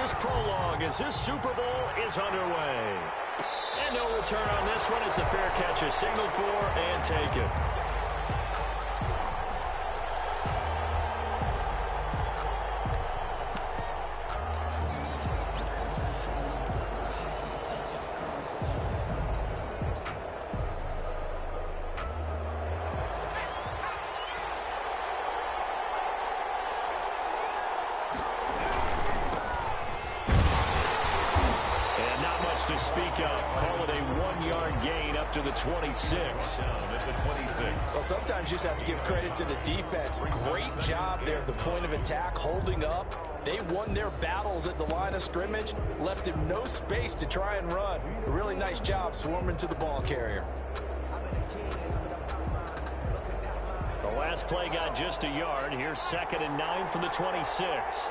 this prologue as this Super Bowl is underway. And no return on this one as the fair catch is signaled for and taken. To speak of, call it a 1-yard gain up to the 26. At the 26. Well, sometimes you just have to give credit to the defense. Great job there at the point of attack, holding up. They won their battles at the line of scrimmage, left him no space to try and run. A really nice job swarming to the ball carrier. The last play got just a yard. Here's 2nd and 9 from the 26.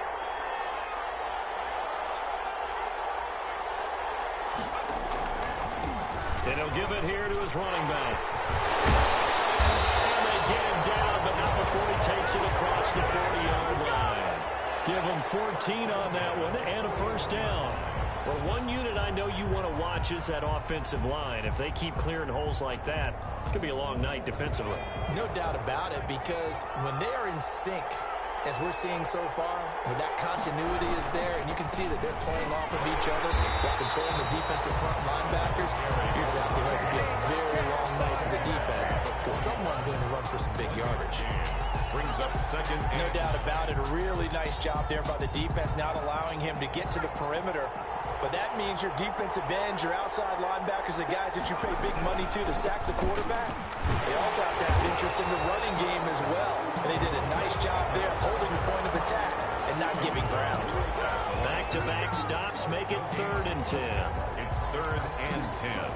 And he'll give it here to his running back. And they get him down, but not before he takes it across the 40-yard line. Give him 14 on that one and a first down. Well, one unit I know you want to watch is that offensive line. If they keep clearing holes like that, it could be a long night defensively. No doubt about it, because when they are in sync, as we're seeing so far, when that continuity is there, and you can see that they're playing off of each other while controlling the defensive front linebackers, you're exactly right. It could be a very long night for the defense because someone's going to run for some big yardage. Brings up 2nd. No doubt about it. A really nice job there by the defense, not allowing him to get to the perimeter. But that means your defensive ends, your outside linebackers, the guys that you pay big money to sack the quarterback, they also have to have interest in the running game as well. And they did a nice job there holding the point of attack and not giving ground. Back-to-back stops make it 3rd and 10. It's 3rd and 10.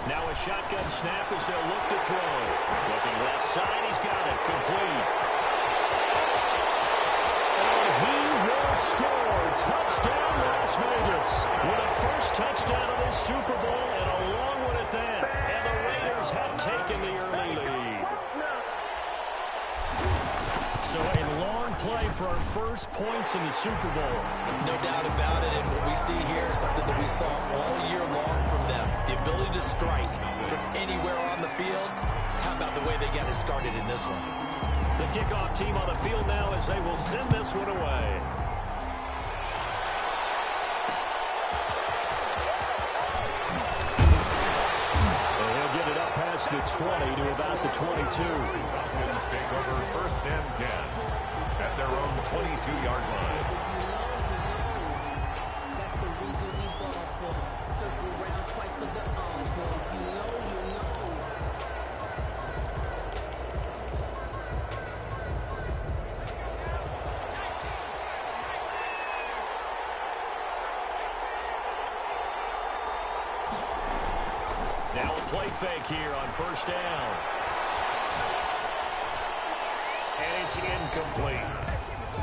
Now a shotgun snap as they'll look to throw. Looking left side, he's got it. Complete. And he will score. Touchdown, Las Vegas. With a first touchdown of this Super Bowl and a long one at that. And the Raiders have taken the early lead. So a long play for our first points in the Super Bowl. No doubt about it, and what we see here is something that we saw all year long from them. The ability to strike from anywhere on the field. How about the way they got it started in this one? The kickoff team on the field now as they will send this one away. And he'll get it up past the 20 to about the 22. Falcons take over 1st and 10 at their own 22-yard line. Now a play fake here on 1st down. And it's incomplete.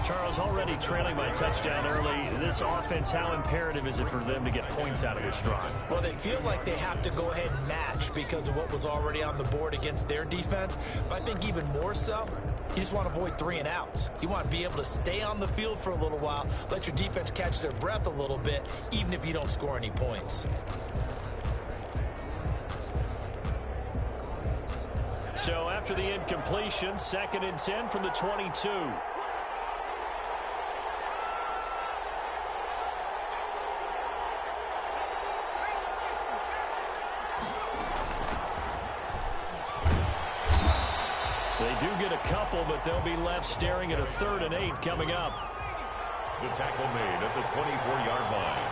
Charles, already trailing by touchdown early. This offense, how imperative is it for them to get points out of this drive? Well, they feel like they have to go ahead and match because of what was already on the board against their defense. But I think even more so, you just want to avoid 3 and outs. You want to be able to stay on the field for a little while, let your defense catch their breath a little bit, even if you don't score any points. So after the incompletion, 2nd and 10 from the 22. They do get a couple, but they'll be left staring at a 3rd and 8 coming up. The tackle made at the 24-yard line.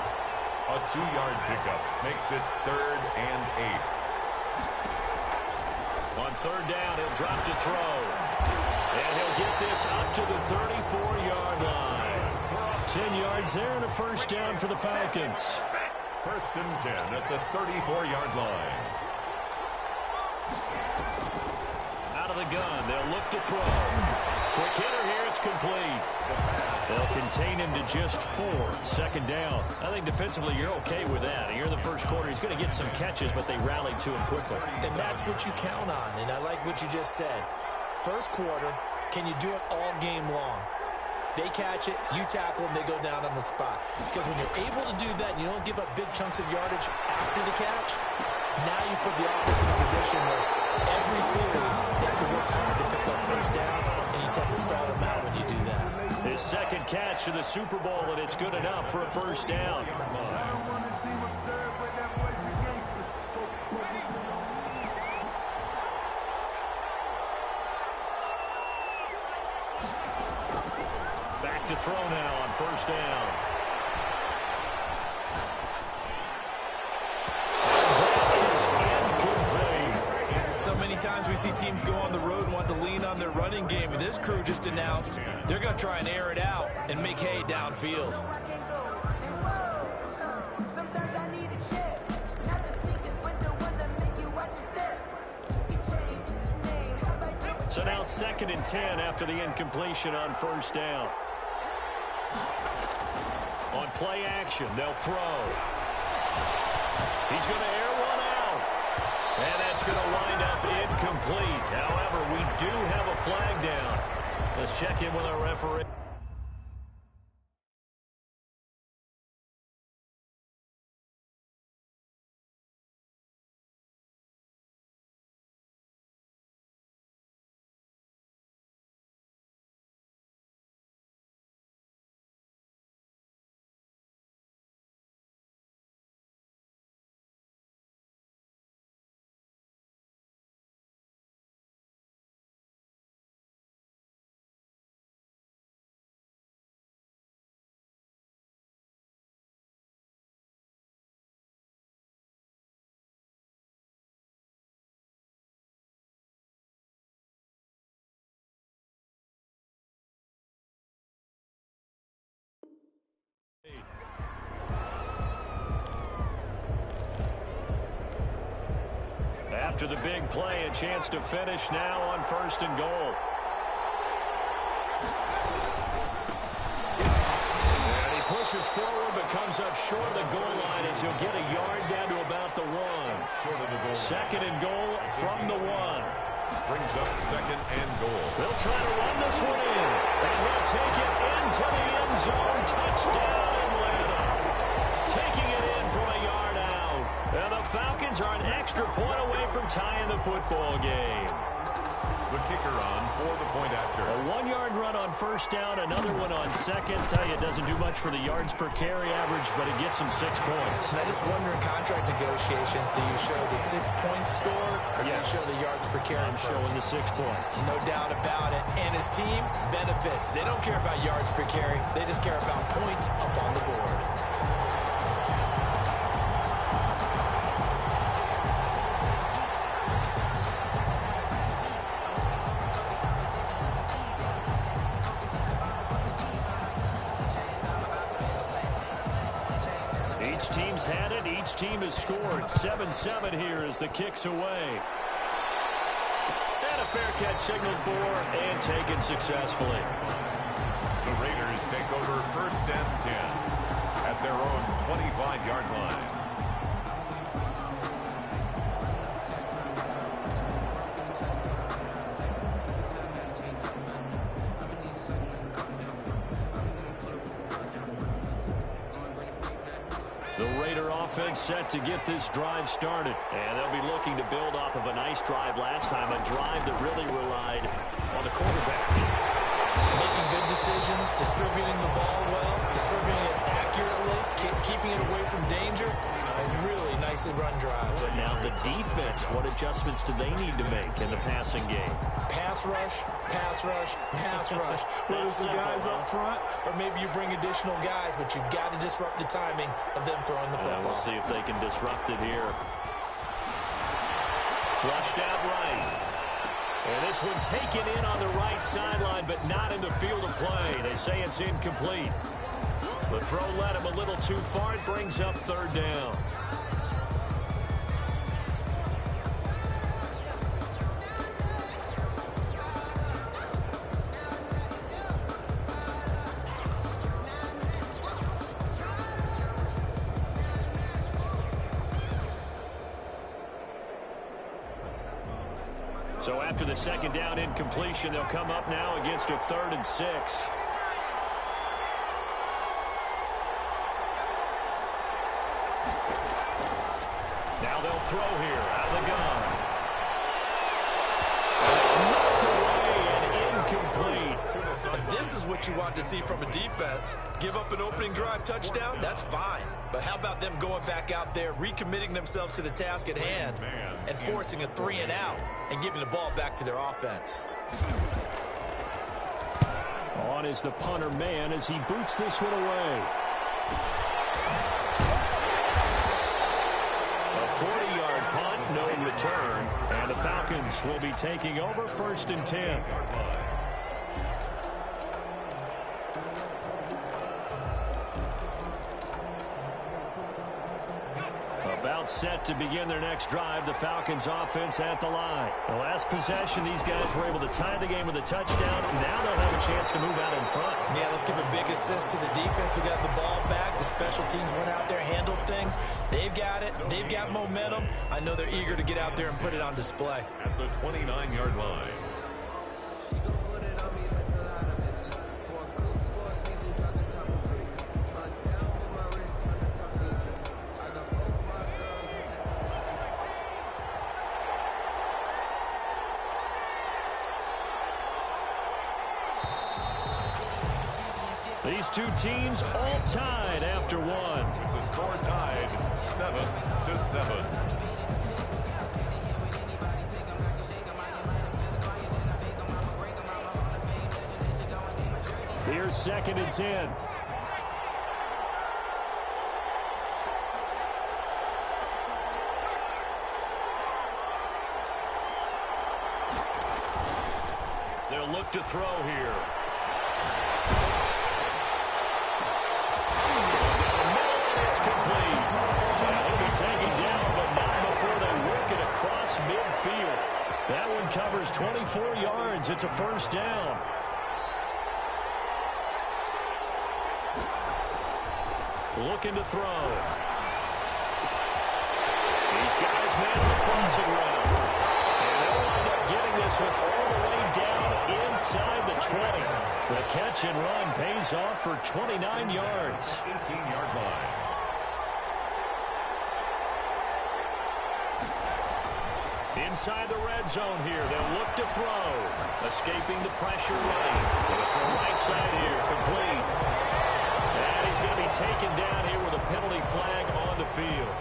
A 2-yard pickup makes it 3rd and 8. On 3rd down, he'll drop to throw. And he'll get this up to the 34-yard line. 10 yards there and a first down for the Falcons. 1st and 10 at the 34-yard line. Out of the gun. They'll look to throw. Quick hitter here. It's complete. They'll contain him to just 4. Second down. I think defensively you're okay with that. Here in the first quarter, he's going to get some catches, but they rallied to him quickly. And that's what you count on, and I like what you just said. First quarter, can you do it all game long? They catch it, you tackle them, they go down on the spot. Because when you're able to do that, you don't give up big chunks of yardage after the catch, now you put the offense in a position where every series they have to work hard to pick up first downs, and you tend to stall them out when you do that. His second catch of the Super Bowl, and it's good enough for a first down. Back to throw now on first down. So many times we see teams go on the road and want to lean on their running game. This crew just announced they're going to try and air it out and make hay downfield. So now 2nd and 10 after the incompletion on first down. On play action, they'll throw. He's going to air one out. And that's going to wind up incomplete. However, we do have a flag down. Let's check in with our referee. After the big play, a chance to finish now on 1st and goal. And he pushes forward but comes up short of the goal line as he'll get a yard down to about the 1. 2nd and goal from the 1. Brings up 2nd and goal. They'll try to run this one in. And he'll take it into the end zone. Touchdown, Atlanta. Taking it in from a yard out. And the Falcons are an extra point away from tying the football game. The kicker on for the point after. A 1-yard run on first down, another one on second. Tell you, it doesn't do much for the yards per carry average, but it gets him 6 points. And I just wonder in contract negotiations, do you show the 6 points scored or do you show the yards per carry? I'm showing the 6 points. No doubt about it. And his team benefits. They don't care about yards per carry. They just care about points up on the board. Each team's had it. Each team has scored. 7-7 here as the kick's away. And a fair catch signaled for and taken successfully. The Raiders take over 1st and 10 at their own 25-yard line. The Raider offense set to get this drive started. And they'll be looking to build off of a nice drive last time, a drive that really relied on the quarterback. Making good decisions, distributing the ball well, distributing it accurately, keeping it away from danger. A really nicely run drive. But now the defense, what adjustments do they need to make in the passing game? Pass rush, pass rush, pass rush. Whether it's the guys up front or maybe you bring additional guys, but you've got to disrupt the timing of them throwing the football. We'll see if they can disrupt it here. Flushed out right. And this one taken in on the right sideline, but not in the field of play. They say it's incomplete. The throw led him a little too far. It brings up 3rd down. So after the second down incompletion, they'll come up now against a 3rd and 6. Now they'll throw here out of the gun. And it's knocked away and incomplete. And this is what you want to see from a defense. Give up an opening drive touchdown, that's fine. But how about them going back out there, recommitting themselves to the task at hand, and forcing a 3 and out and giving the ball back to their offense. On is the punter man as he boots this one away. A 40-yard punt, no return, and the Falcons will be taking over 1st and 10. About set to begin their next drive, the Falcons offense at the line. The last possession, these guys were able to tie the game with a touchdown. Now they'll have a chance to move out in front. Yeah, let's give a big assist to the defense who got the ball back. The special teams went out there, handled things. They've got it. They've got momentum. I know they're eager to get out there and put it on display. At the 29-yard line. These two teams all tied after one. The score tied 7-7. Here's 2nd and 10. They'll look to throw here. It's complete. Well, he'll be taken down, but not before they work it across midfield. That one covers 24 yards. It's a 1st down. Looking to throw. These guys man the crossing route. And they'll wind up getting this one all the way down inside the 20. The catch and run pays off for 29 yards. 18-yard line. Inside the red zone here, they'll look to throw. Escaping the pressure right. From right side here, complete. And he's going to be taken down here with a penalty flag on the field.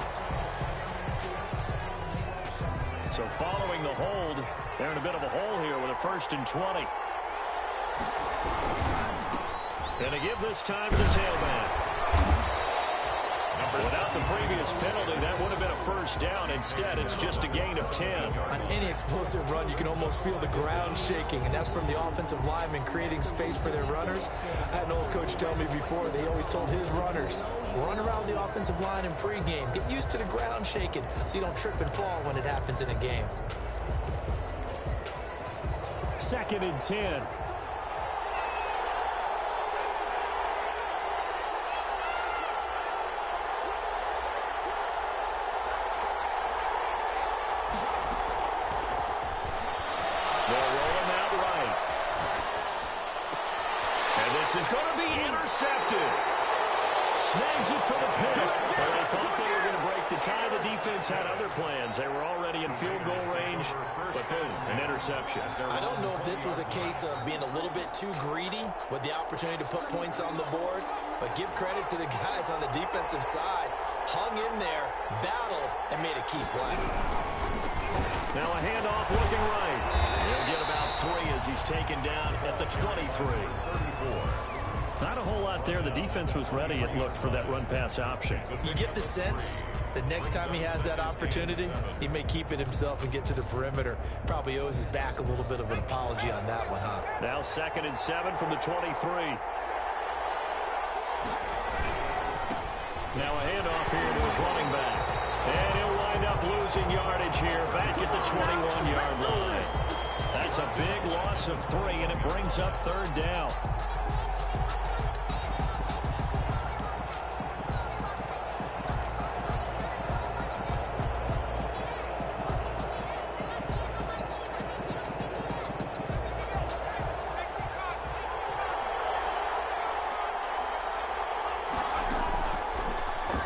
So following the hold, they're in a bit of a hole here with a 1st and 20. And to give this time to the tailback. Without the previous penalty, that would have been a 1st down. Instead, it's just a gain of 10. On any explosive run, you can almost feel the ground shaking, and that's from the offensive linemen creating space for their runners. I had an old coach tell me before, they always told his runners, run around the offensive line in pregame. Get used to the ground shaking so you don't trip and fall when it happens in a game. 2nd and 10. This is going to be intercepted. Snags it for the pick. Well, they thought they were going to break the tie. The defense had other plans. They were already in field goal range, but boom, an interception. I don't know if this was a case of being a little bit too greedy with the opportunity to put points on the board, but give credit to the guys on the defensive side. Hung in there, battled, and made a key play. Now a handoff looking right. He'll get about 3 as he's taken down at the 23. 34. Not a whole lot there. The defense was ready, it looked, for that run-pass option. You get the sense that next time he has that opportunity, he may keep it himself and get to the perimeter. Probably owes his back a little bit of an apology on that one, huh? Now 2nd and 7 from the 23. Now a handoff here to his running back. And he'll wind up losing yardage here back at the 21-yard line. That's a big loss of 3, and it brings up 3rd down.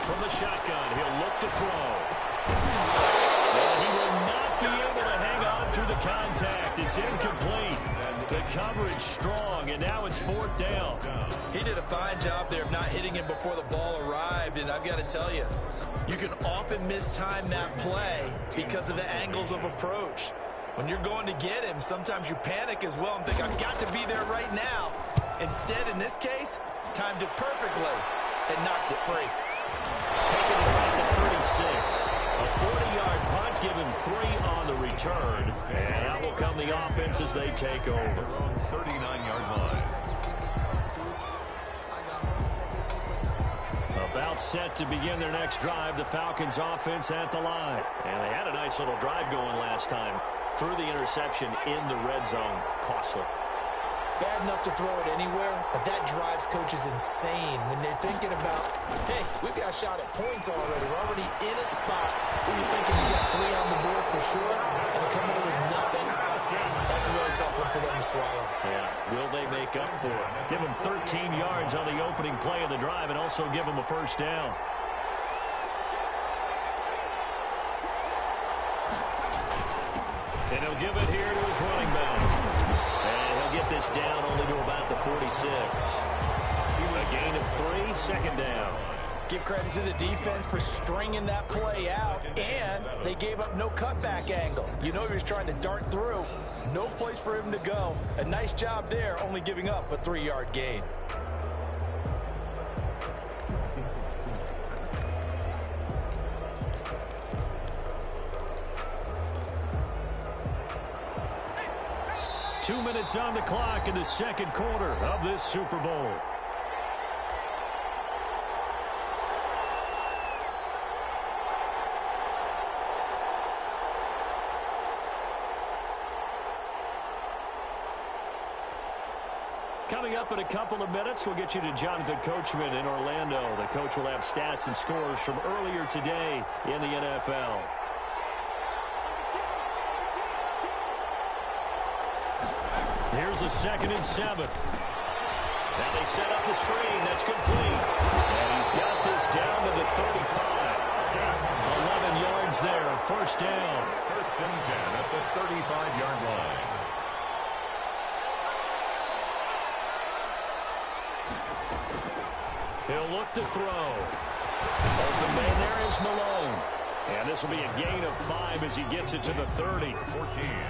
From the shotgun, he'll look to throw. And he will not be able to hang on through the contact. It's incomplete. The coverage strong, and now it's 4th down. He did a fine job there of not hitting him before the ball arrived, and I've got to tell you, you can often mistime that play because of the angles of approach. When you're going to get him, sometimes you panic as well and think, I've got to be there right now. Instead, in this case, timed it perfectly and knocked it free. Taking it from the 36. A 40-yard punt, give him 3 on the return. And out will come the offense as they take over. 39-yard line. About set to begin their next drive, the Falcons offense at the line. And they had a nice little drive going last time. Through the interception in the red zone. Costly. Bad enough to throw it anywhere, but that drives coaches insane when they're thinking about, hey, we've got a shot at points already. We're already in a spot where you're thinking you got 3 on the board for sure, and to come in with nothing, that's a really tough one for them to swallow. Yeah, will they make up for it? Give them 13 yards on the opening play of the drive and also give them a 1st down. And he'll give it here to his running back. And he'll get this down only to about the 46. A gain of 3, 2nd down. Give credit to the defense for stringing that play out, and they gave up no cutback angle. You know he was trying to dart through. No place for him to go. A nice job there, only giving up a 3-yard gain. Two minutes on the clock in the 2nd quarter of this Super Bowl. Coming up in a couple of minutes, we'll get you to Jonathan Coachman in Orlando. The coach will have stats and scores from earlier today in the NFL. Here's a 2nd and 7. Now they set up the screen. That's complete. And he's got this down to the 35. 11 yards there. 1st down. 1st and 10 at the 35-yard line. He'll look to throw. Open man there is Malone. And this will be a gain of 5 as he gets it to the 30.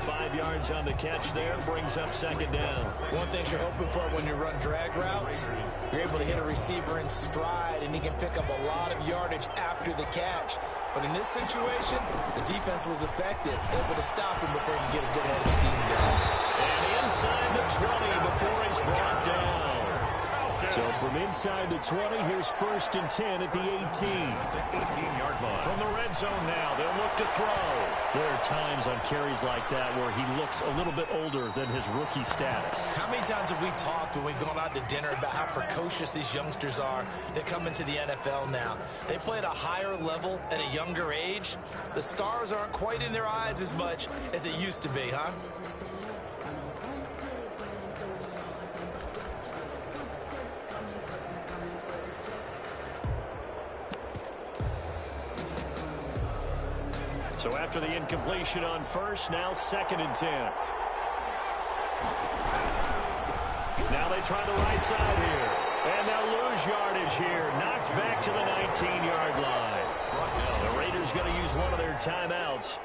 5 yards on the catch there, brings up 2nd down. One thing you're hoping for when you run drag routes, you're able to hit a receiver in stride, and he can pick up a lot of yardage after the catch. But in this situation, the defense was effective, able to stop him before he get a good head of steam going. And inside the 20 before he's brought down. So from inside the 20, here's 1st and 10 at the 18. 18-yard line. From the red zone now, they'll look to throw. There are times on carries like that where he looks a little bit older than his rookie status. How many times have we talked when we've gone out to dinner about how precocious these youngsters are that come into the NFL now? They play at a higher level at a younger age. The stars aren't quite in their eyes as much as it used to be, huh? So after the incompletion on 1st, now 2nd and 10. Now they try the right side here. And they'll lose yardage here. Knocked back to the 19-yard line. The Raiders going to use one of their timeouts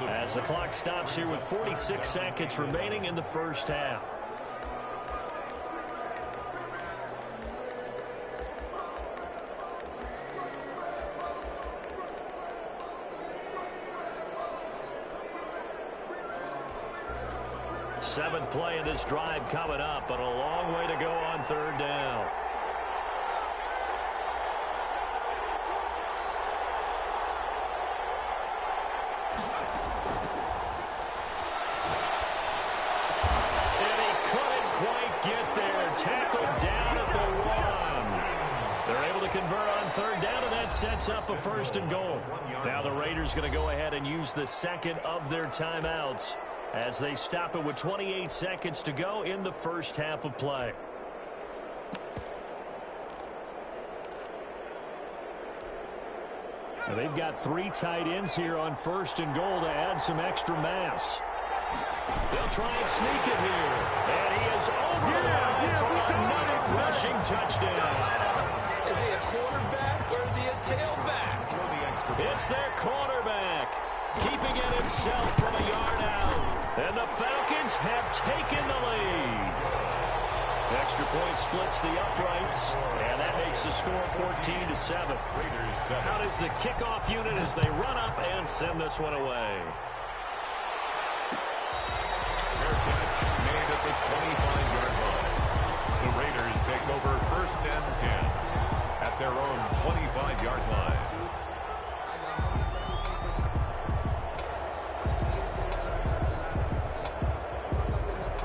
as the clock stops here with 46 seconds remaining in the 1st half. Seventh play of this drive coming up, but a long way to go on 3rd down. And he couldn't quite get there. Tackled down at the 1. They're able to convert on 3rd down, and that sets up a 1st and goal. Now the Raiders going to go ahead and use the 2nd of their timeouts as they stop it with 28 seconds to go in the 1st half of play. They've got 3 tight ends here on 1st and goal to add some extra mass. They'll try and sneak it here. And he is over the line for another rushing touchdown. Is he a quarterback or is he a tailback? It's their quarterback, keeping it himself from a yard out. And the Falcons have taken the lead. Extra point splits the uprights, and that makes the score 14-7. Out is the kickoff unit as they run up and send this one away. Fair catch made at the 25-yard line. The Raiders take over 1st and 10 at their own 25-yard line.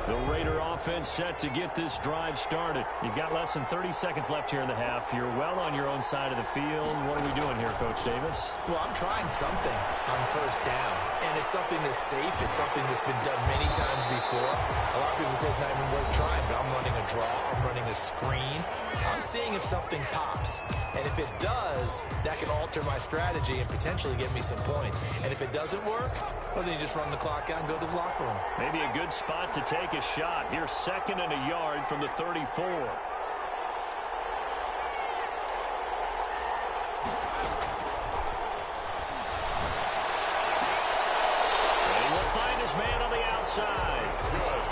The Raider offense set to get this drive started. You've got less than 30 seconds left here in the half. You're well on your own side of the field. What are we doing here, Coach Davis? Well, I'm trying something on 1st down. And it's something that's safe. It's something that's been done many times before. A lot of people say it's not even worth trying, but I'm running a draw. I'm running a screen. I'm seeing if something pops. And if it does, that can alter my strategy and potentially get me some points. And if it doesn't work, well, then you just run the clock out and go to the locker room. Maybe a good spot to take a shot. Here's 2nd and a yard from the 34. Man on the outside.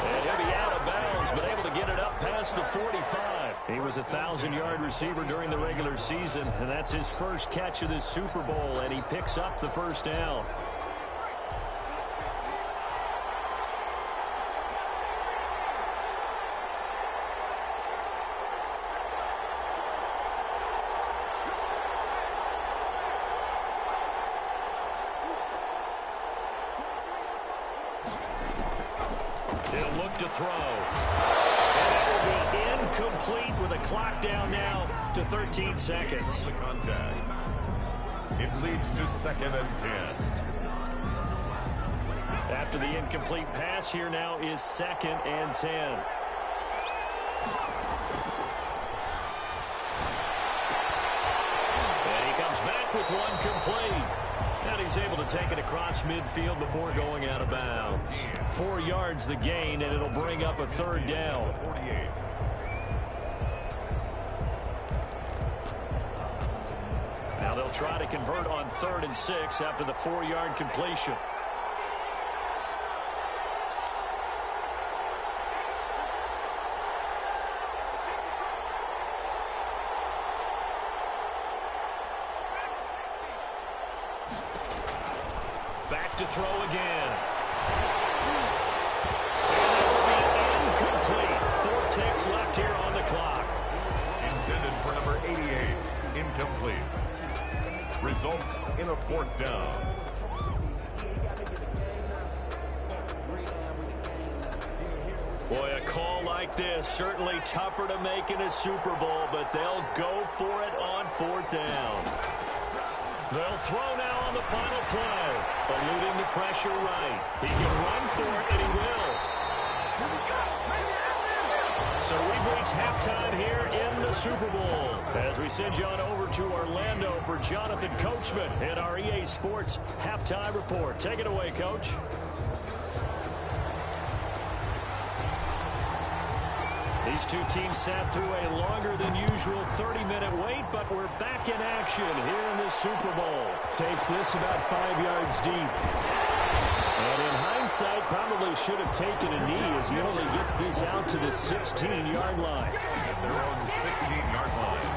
And he'll be out of bounds, but able to get it up past the 45. He was a 1,000-yard receiver during the regular season, and that's his first catch of this Super Bowl, and he picks up the 1st down. He'll look to throw. And it will be incomplete with a clock down now to 13 seconds. The contact. It leads to 2nd and 10. After the incomplete pass, here now is 2nd and 10. And he comes back with one complete. And he's able to take it across midfield before going out of bounds. 4 yards the gain, and it'll bring up a 3rd down. 48. Now they'll try to convert on 3rd and 6 after the 4-yard completion. Back to throw again. And it will be incomplete. 4 ticks left here on the clock. Intended for number 88. Incomplete. Results in a 4th down. Boy, a call like this, certainly tougher to make in a Super Bowl, but they'll go for it on 4th down. They'll throw now on the final play, eluding the pressure right. He can run for it, and he will. So we've reached halftime here in the Super Bowl as we send you on over to Orlando for Jonathan Coachman in our EA Sports Halftime Report. Take it away, Coach. These two teams sat through a longer than usual 30-minute wait, but we're back in action here in the Super Bowl. Takes this about 5 yards deep. And in hindsight, probably should have taken a knee as he only gets this out to the 16-yard line. At their own 16-yard line.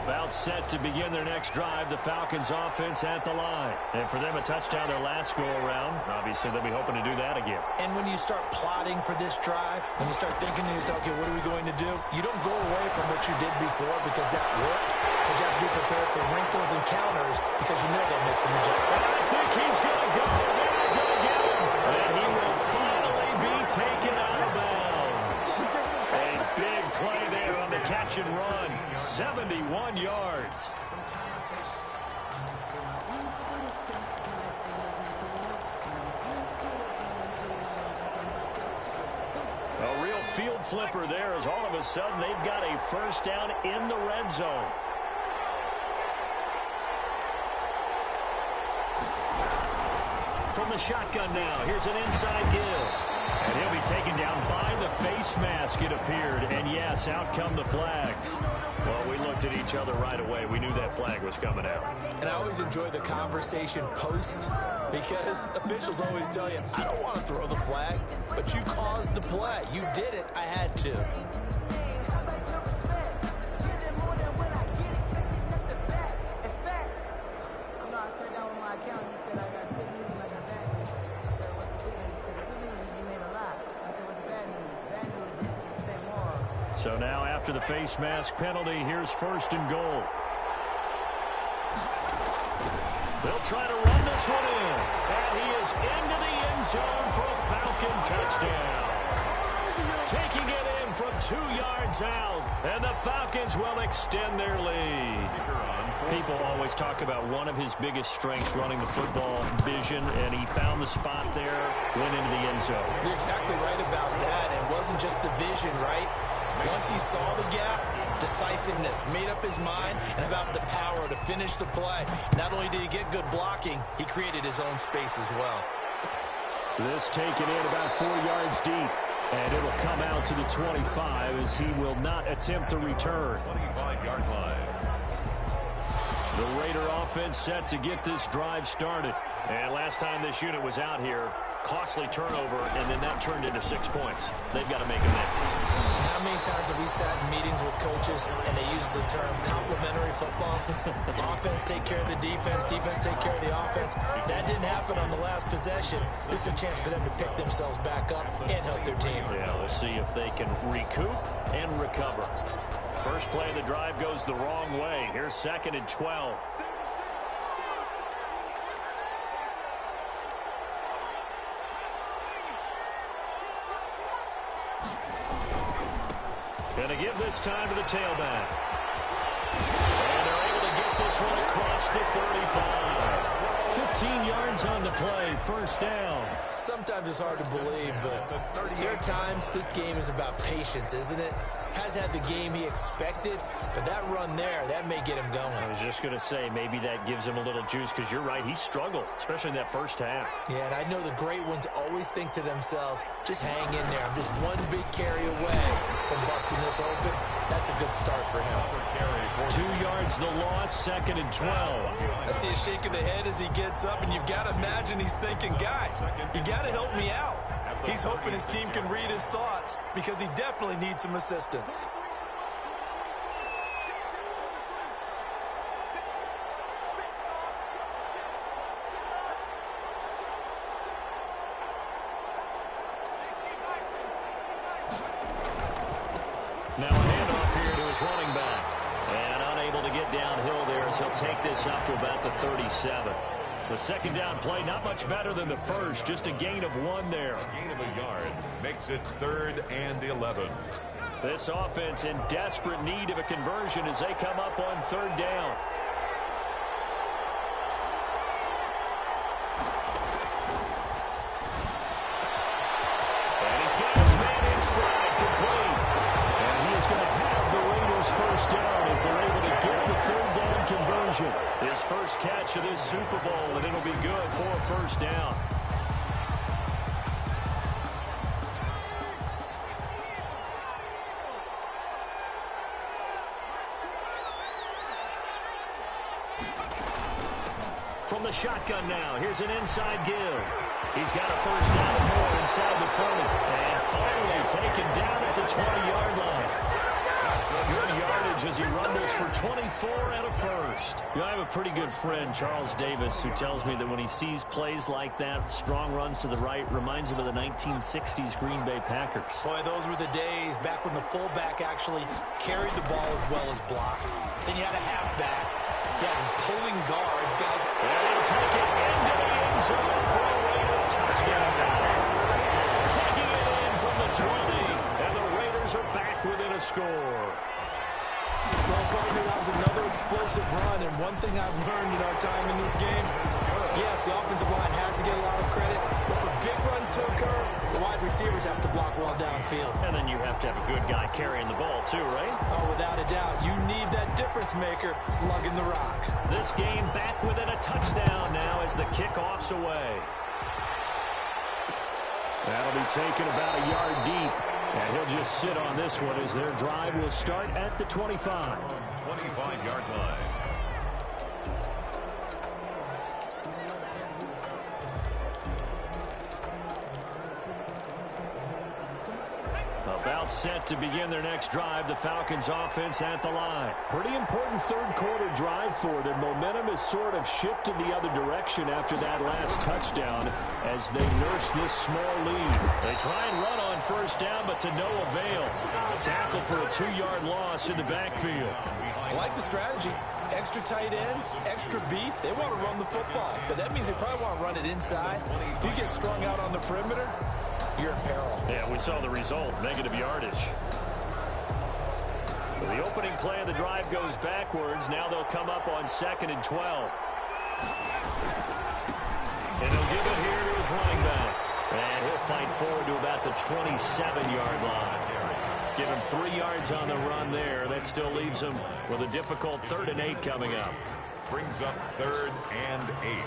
About set to begin their next drive, the Falcons offense at the line. And for them, a touchdown their last go-around. Obviously, they'll be hoping to do that again. And when you start plotting for this drive, when you start thinking to yourself, okay, what are we going to do? You don't go away from what you did before because that worked. But you have to be prepared for wrinkles and counters because you know they'll make some adjustments. And I think he's going to go. They're going to get him. And he will finally be taken out of bounds. A big play there on the catch and run. 71 yards. field flipper there as all of a sudden they've got a first down in the red zone. From the shotgun now, here's an inside give. And he'll be taken down by the face mask, it appeared. And yes, out come the flags. Well, we looked at each other right away. We knew that flag was coming out. And I always enjoy the conversation post because officials always tell you, I don't want to throw the flag, but you caused the play. You did it. I had to. So now after the face mask penalty, here's first and goal. They'll try to run this one in. And he is into the end zone for a Falcon touchdown. Taking it in from 2 yards out. And the Falcons will extend their lead. People always talk about one of his biggest strengths running the football, vision, and he found the spot there, went into the end zone. You're exactly right about that. It wasn't just the vision, right? Once he saw the gap, decisiveness, made up his mind, and about the power to finish the play. Not only did he get good blocking, he created his own space as well. This taken in about 4 yards deep, and it'll come out to the 25 as he will not attempt to return. 25-yard line. The Raider offense set to get this drive started. And last time this unit was out here, costly turnover, and then that turned into 6 points. They've got to make amends. How many times have we sat in meetings with coaches and they use the term complementary football? Offense take care of the defense, defense take care of the offense. That didn't happen on the last possession. This is a chance for them to pick themselves back up and help their team. Yeah, we'll see if they can recoup and recover. First play of the drive goes the wrong way. Here's 2nd and 12. Going to give this time to the tailback. And they're able to get this one across the 35. 15 yards on the play, first down. Sometimes it's hard to believe, but there are times this game is about patience, isn't it? Has had the game he expected, but that run there, that may get him going. I was just going to say, maybe that gives him a little juice, because you're right, he struggled, especially in that first half. Yeah, and I know the great ones always think to themselves, just hang in there. I'm just one big carry away from busting this open. That's a good start for him. 2 yards the loss, 2nd and 12. I see a shake of the head as he gets up, and you've got to imagine he's thinking, guys, you got to help me out. He's hoping his team can read his thoughts because he definitely needs some assistance. Now a handoff here to his running back. And unable to get downhill there as he'll take this up to about the 37. The second down play, not much better than the first, just a gain of 1 there. Gain of a yard makes it 3rd and 11. This offense in desperate need of a conversion as they come up on 3rd down. And he's got his man in stride, complete. And he is going to have the Raiders first down as they're able to get the 3rd down conversion. His first catch of this Super Bowl, and it'll be good for a first down. From the shotgun now, here's an inside give. He's got a first down and more inside the 30. And finally taken down at the 20-yard line. Good yardage as he rumbles for 24 and a first. You know, I have a pretty good friend, Charles Davis, who tells me that when he sees plays like that, strong runs to the right, reminds him of the 1960s Green Bay Packers. Boy, those were the days back when the fullback actually carried the ball as well as blocked. Then you had a halfback. You had pulling guards, guys. And he'll take it into the end zone for a Raider touchdown. Taking it in from the 20, and the Raiders are back within a score. Well, partner, that was another explosive run, and one thing I've learned in our time in this game, yes, the offensive line has to get a lot of credit, but for big runs to occur, the The wide receivers have to block well downfield. And then you have to have a good guy carrying the ball too, right? Oh, without a doubt. You need that difference maker lugging the rock. This game back within a touchdown now as the kickoff's away. That'll be taken about a yard deep. And he'll just sit on this one as their drive will start at the 25. 25-yard line. About set to begin their next drive. The Falcons offense at the line. Pretty important third quarter drive for them. Momentum has sort of shifted the other direction after that last touchdown as they nurse this small lead. They try and run on first down, but to no avail. A tackle for a 2-yard loss in the backfield. I like the strategy. Extra tight ends, extra beef. They want to run the football, but that means they probably want to run it inside. If you get strung out on the perimeter, you're in peril. Yeah, we saw the result, negative yardage. So the opening play of the drive goes backwards. Now they'll come up on 2nd and 12. And he'll give it here to his running back. And he'll fight forward to about the 27-yard line. Give him 3 yards on the run there. That still leaves him with a difficult 3rd and 8 coming up. Brings up 3rd and 8.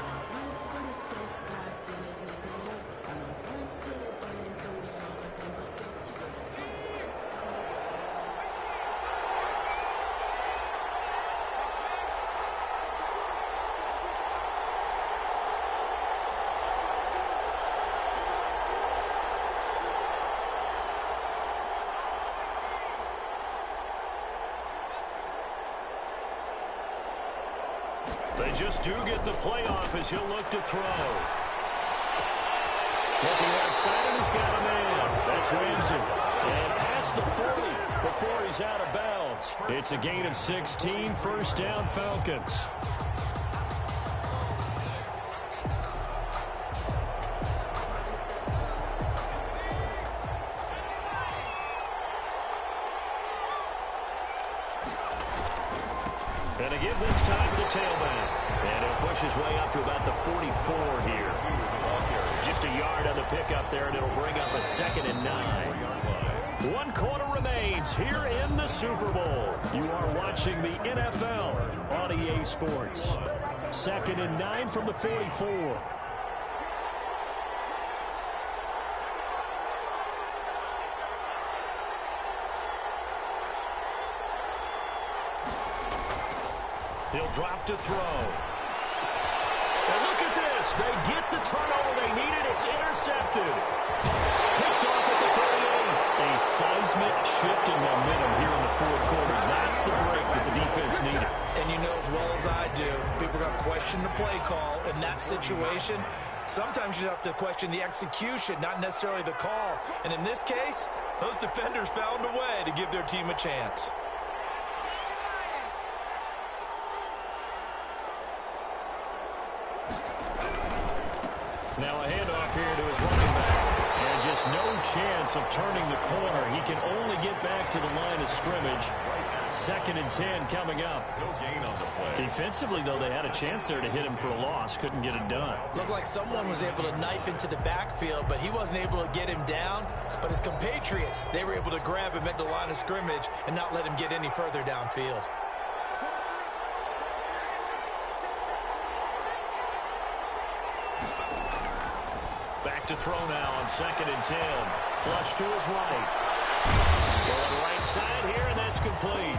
They just do get the play off as he'll look to throw. Looking left side, and he's got a man. That's Ramsey. And past the 40 before he's out of bounds. It's a gain of 16, first down Falcons. And again this time to the tailback. And he'll push his way up to about the 44 here. Just a yard on the pickup there, and it'll bring up a 2nd and 9. 1 quarter remains here in the Super Bowl. You are watching the NFL on EA Sports. 2nd and 9 from the 44. He'll drop to throw. And look at this. They get the turnover they needed. It's intercepted. Picked off at the 38. A seismic shift in momentum here in the 4th quarter. That's the break that the defense needed. And you know as well as I do, people are going to question the play call in that situation. Sometimes you have to question the execution, not necessarily the call. And in this case, those defenders found a way to give their team a chance. Now a handoff here to his running back. And just no chance of turning the corner. He can only get back to the line of scrimmage. 2nd and 10 coming up. No gain on the play. Defensively, though, they had a chance there to hit him for a loss. Couldn't get it done. Looked like someone was able to knife into the backfield, but he wasn't able to get him down. But his compatriots, they were able to grab him at the line of scrimmage and not let him get any further downfield. Back to throw now on 2nd and 10. Flush to his right. Going right side here, and that's complete.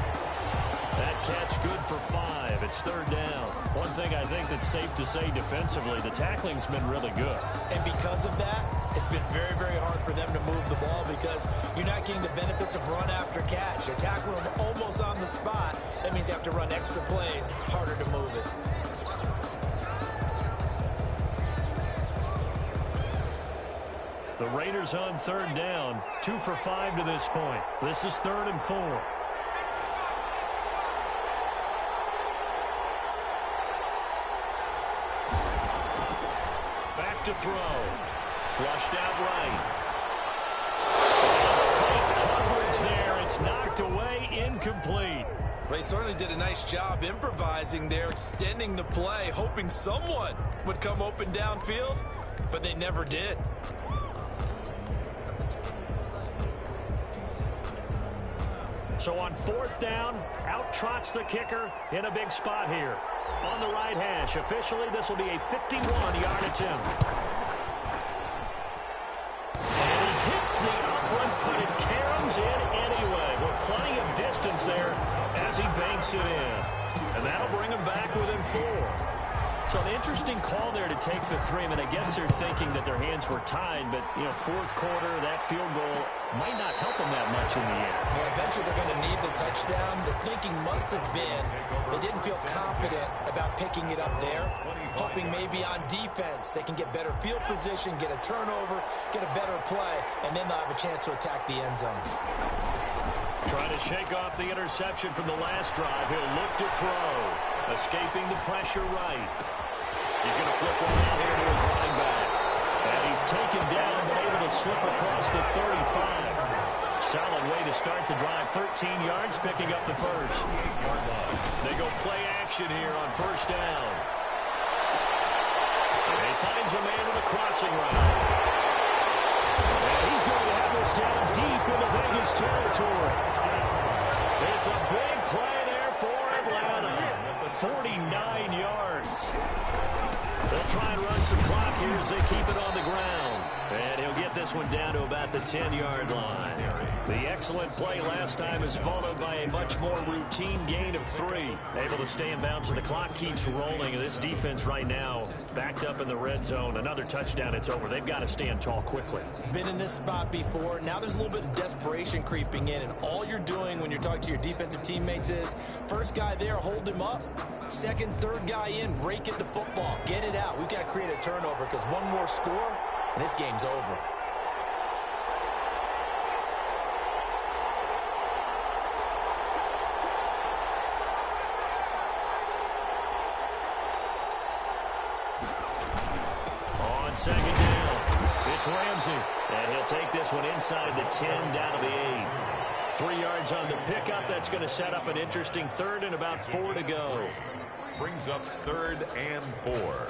That catch good for 5. It's 3rd down. One thing I think that's safe to say defensively, the tackling's been really good. And because of that, it's been very, very hard for them to move the ball because you're not getting the benefits of run after catch. They're tackling them almost on the spot. That means you have to run extra plays, harder to move it. The Raiders on 3rd down. 2 for 5 to this point. This is 3rd and 4. Back to throw. Flushed out right. Tight coverage there. It's knocked away, incomplete. They certainly did a nice job improvising there, extending the play, hoping someone would come open downfield, but they never did. So on 4th down, out trots the kicker in a big spot here. On the right hash, officially this will be a 51-yard attempt. And he hits the upright, but it caroms in anyway. With plenty of distance there as he banks it in. And that'll bring him back within 4. So an interesting call there to take the 3. I mean, I guess they're thinking that their hands were tied, but, you know, 4th quarter, that field goal might not help them that much in the end. Yeah, eventually they're going to need the touchdown. The thinking must have been they didn't feel confident about picking it up there, hoping maybe on defense they can get better field position, get a turnover, get a better play, and then they'll have a chance to attack the end zone. Trying to shake off the interception from the last drive. He'll look to throw. Escaping the pressure right. He's going to flip one out here to his running back. And he's taken down, but able to slip across the 35. Solid way to start the drive. 13 yards, picking up the first. They go play action here on 1st down. And he finds a man with a crossing route. And he's going to have this down deep into Vegas territory. It's a big play there for Atlanta. 49 yards. They'll try and run some clock here as they keep it on the ground. And he'll get this one down to about the 10-yard line. The excellent play last time is followed by a much more routine gain of 3. Able to stay in bounds, and the clock keeps rolling. And this defense right now backed up in the red zone. Another touchdown, it's over. They've got to stand tall quickly. Been in this spot before. Now there's a little bit of desperation creeping in, and all you're doing when you're talking to your defensive teammates is first guy there, hold him up. Second, third guy in, rake at the football. Get it out. We've got to create a turnover because one more score, and this game's over. On 2nd down, it's Ramsey. And he'll take this one inside the 10 down to the 8. 3 yards on the pickup. That's going to set up an interesting 3rd and about 4 to go. Brings up 3rd and 4.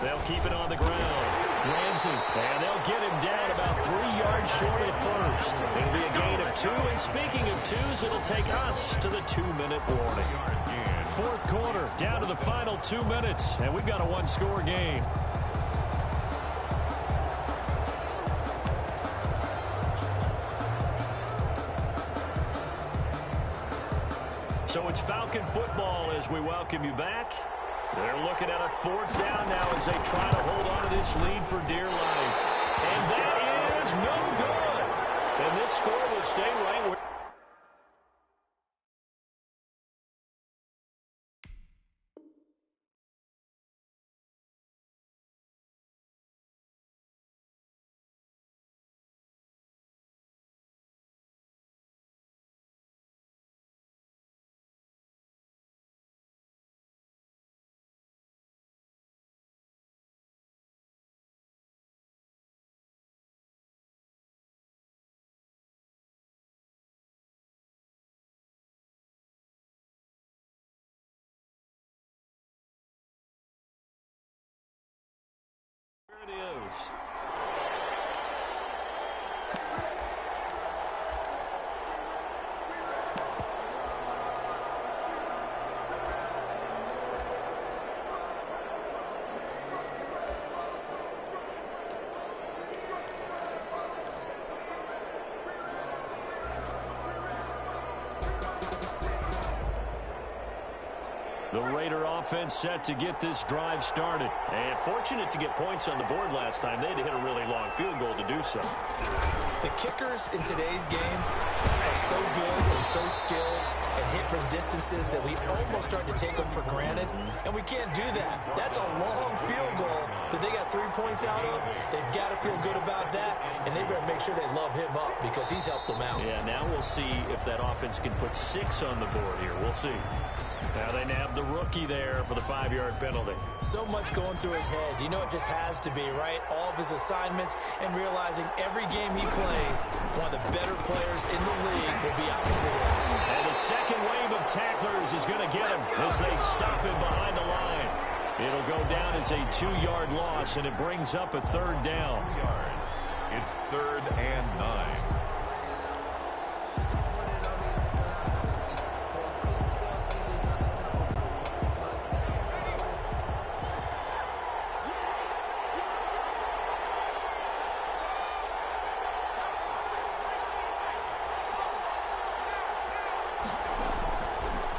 They'll keep it on the ground. Ramsey, and they'll get him down about 3 yards short of first. It'll be a gain of 2, and speaking of 2s, it'll take us to the 2-minute warning. 4th quarter, down to the final 2 minutes, and we've got a 1-score game. So it's Falcon football as we welcome you back. They're looking at a 4th down now as they try to hold on to this lead for dear life. And that is no good. And this score will stay right where... There it is. The Raider offense set to get this drive started. And fortunate to get points on the board last time. They had to hit a really long field goal to do so. The kickers in today's game are so good and so skilled and hit from distances that we almost start to take them for granted. And we can't do that. That's a long field goal that they got 3 points out of. They've got to feel good about that. And they better make sure they love him up because he's helped them out. Yeah, now we'll see if that offense can put 6 on the board here. We'll see. Now they nab the rookie there for the 5-yard penalty. So much going through his head. You know it just has to be, right? All of his assignments and realizing every game he plays, one of the better players in the league will be opposite him. And the second wave of tacklers is going to get him as they stop him behind the line. It'll go down as a 2-yard loss, and it brings up a 3rd down. 2 yards. It's 3rd and 9.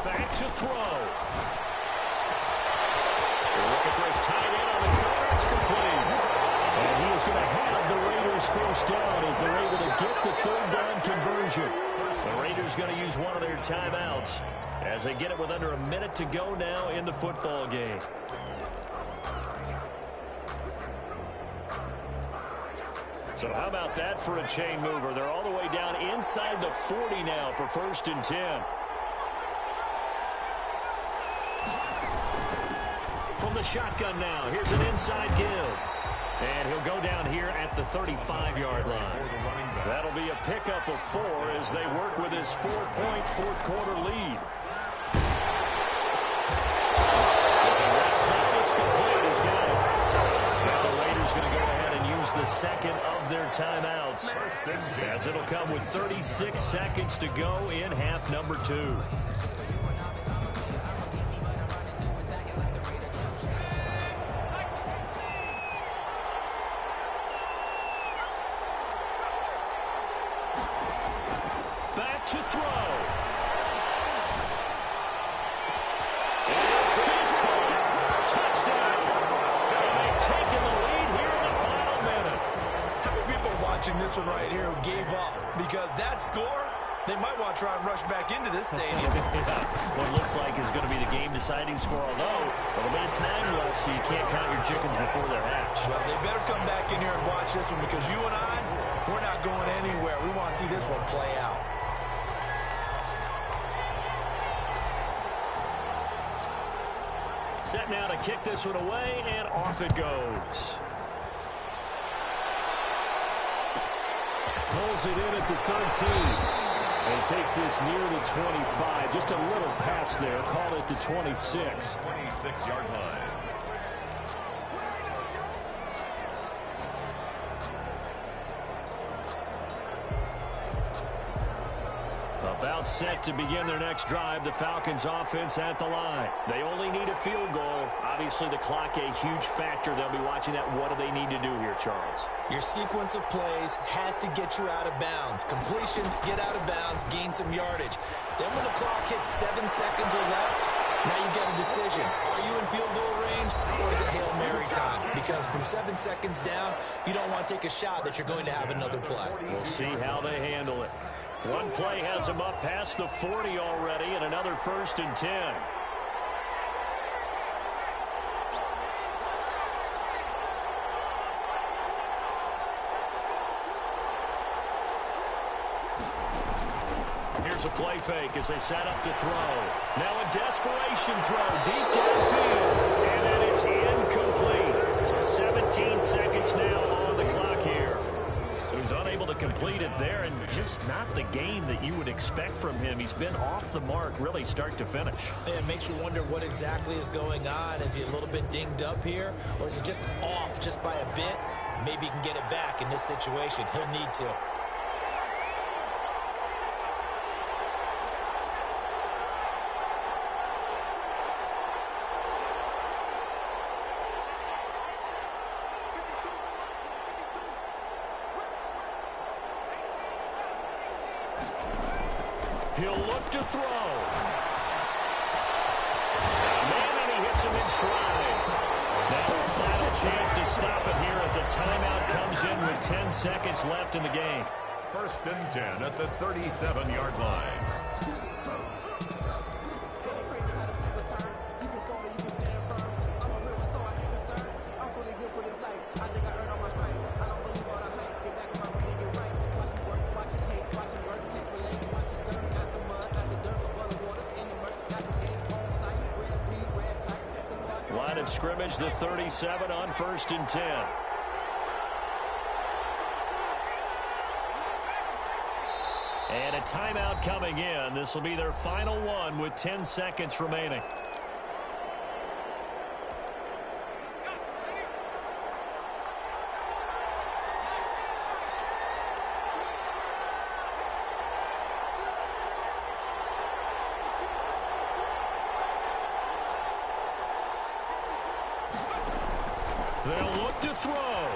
Back to throw. They're looking for his tight end on the corner. It's complete. And he is going to have the Raiders first down as they're able to get the 3rd down conversion. The Raiders going to use one of their timeouts as they get it with under a minute to go now in the football game. So how about that for a chain mover? They're all the way down inside the 40 now for 1st and 10. From the shotgun now, here's an inside give. And he'll go down here at the 35-yard line. That'll be a pickup of 4 as they work with his 4-point fourth-quarter lead. Looking right side, it's complete. He's got it. Now the Raiders going to go ahead and use the second of their timeouts, as it'll come with 36 seconds to go in half number 2. To throw. This is caught. Touchdown. And they've taken the lead here in the final minute. How many people watching this one right here who gave up? Because that score, they might want to try and rush back into this stadium. Yeah. What it looks like is going to be the game-deciding score, although a little bit of time left, so you can't count your chickens before they're hatched. Well, they better come back in here and watch this one because you and I, we're not going anywhere. We want to see this one play out. Set now to kick this one away, and off it goes. Pulls it in at the 13. And takes this near the 25. Just a little pass there. Call it the 26. 26-yard line. About set to begin their next drive. The Falcons offense at the line. They only need a field goal. Obviously, the clock a huge factor. They'll be watching that. What do they need to do here, Charles? Your sequence of plays has to get you out of bounds. Completions, get out of bounds, gain some yardage. Then when the clock hits 7 seconds or left, now you've got a decision. Are you in field goal range or is it Hail Mary time? Because from 7 seconds down, you don't want to take a shot that you're going to have another play. We'll see how they handle it. One play has them up past the 40 already, and another 1st and 10. Here's a play fake as they set up to throw. Now a desperation throw deep downfield, and then it's incomplete. So 17 seconds now on the clock here. So he's unable to complete it there, and just not the game that you would expect from him. He's been off the mark really start to finish. It makes you wonder what exactly is going on. Is he a little bit dinged up here, or is he just off just by a bit? Maybe he can get it back in this situation. He'll need to. He'll look to throw. takes him in stride. Now a final chance to stop it here as a timeout comes in with 10 seconds left in the game. 1st and 10 at the 37-yard line. Line of scrimmage, the 37 on 1st and 10. And a timeout coming in. This will be their final one with 10 seconds remaining. They'll look to throw.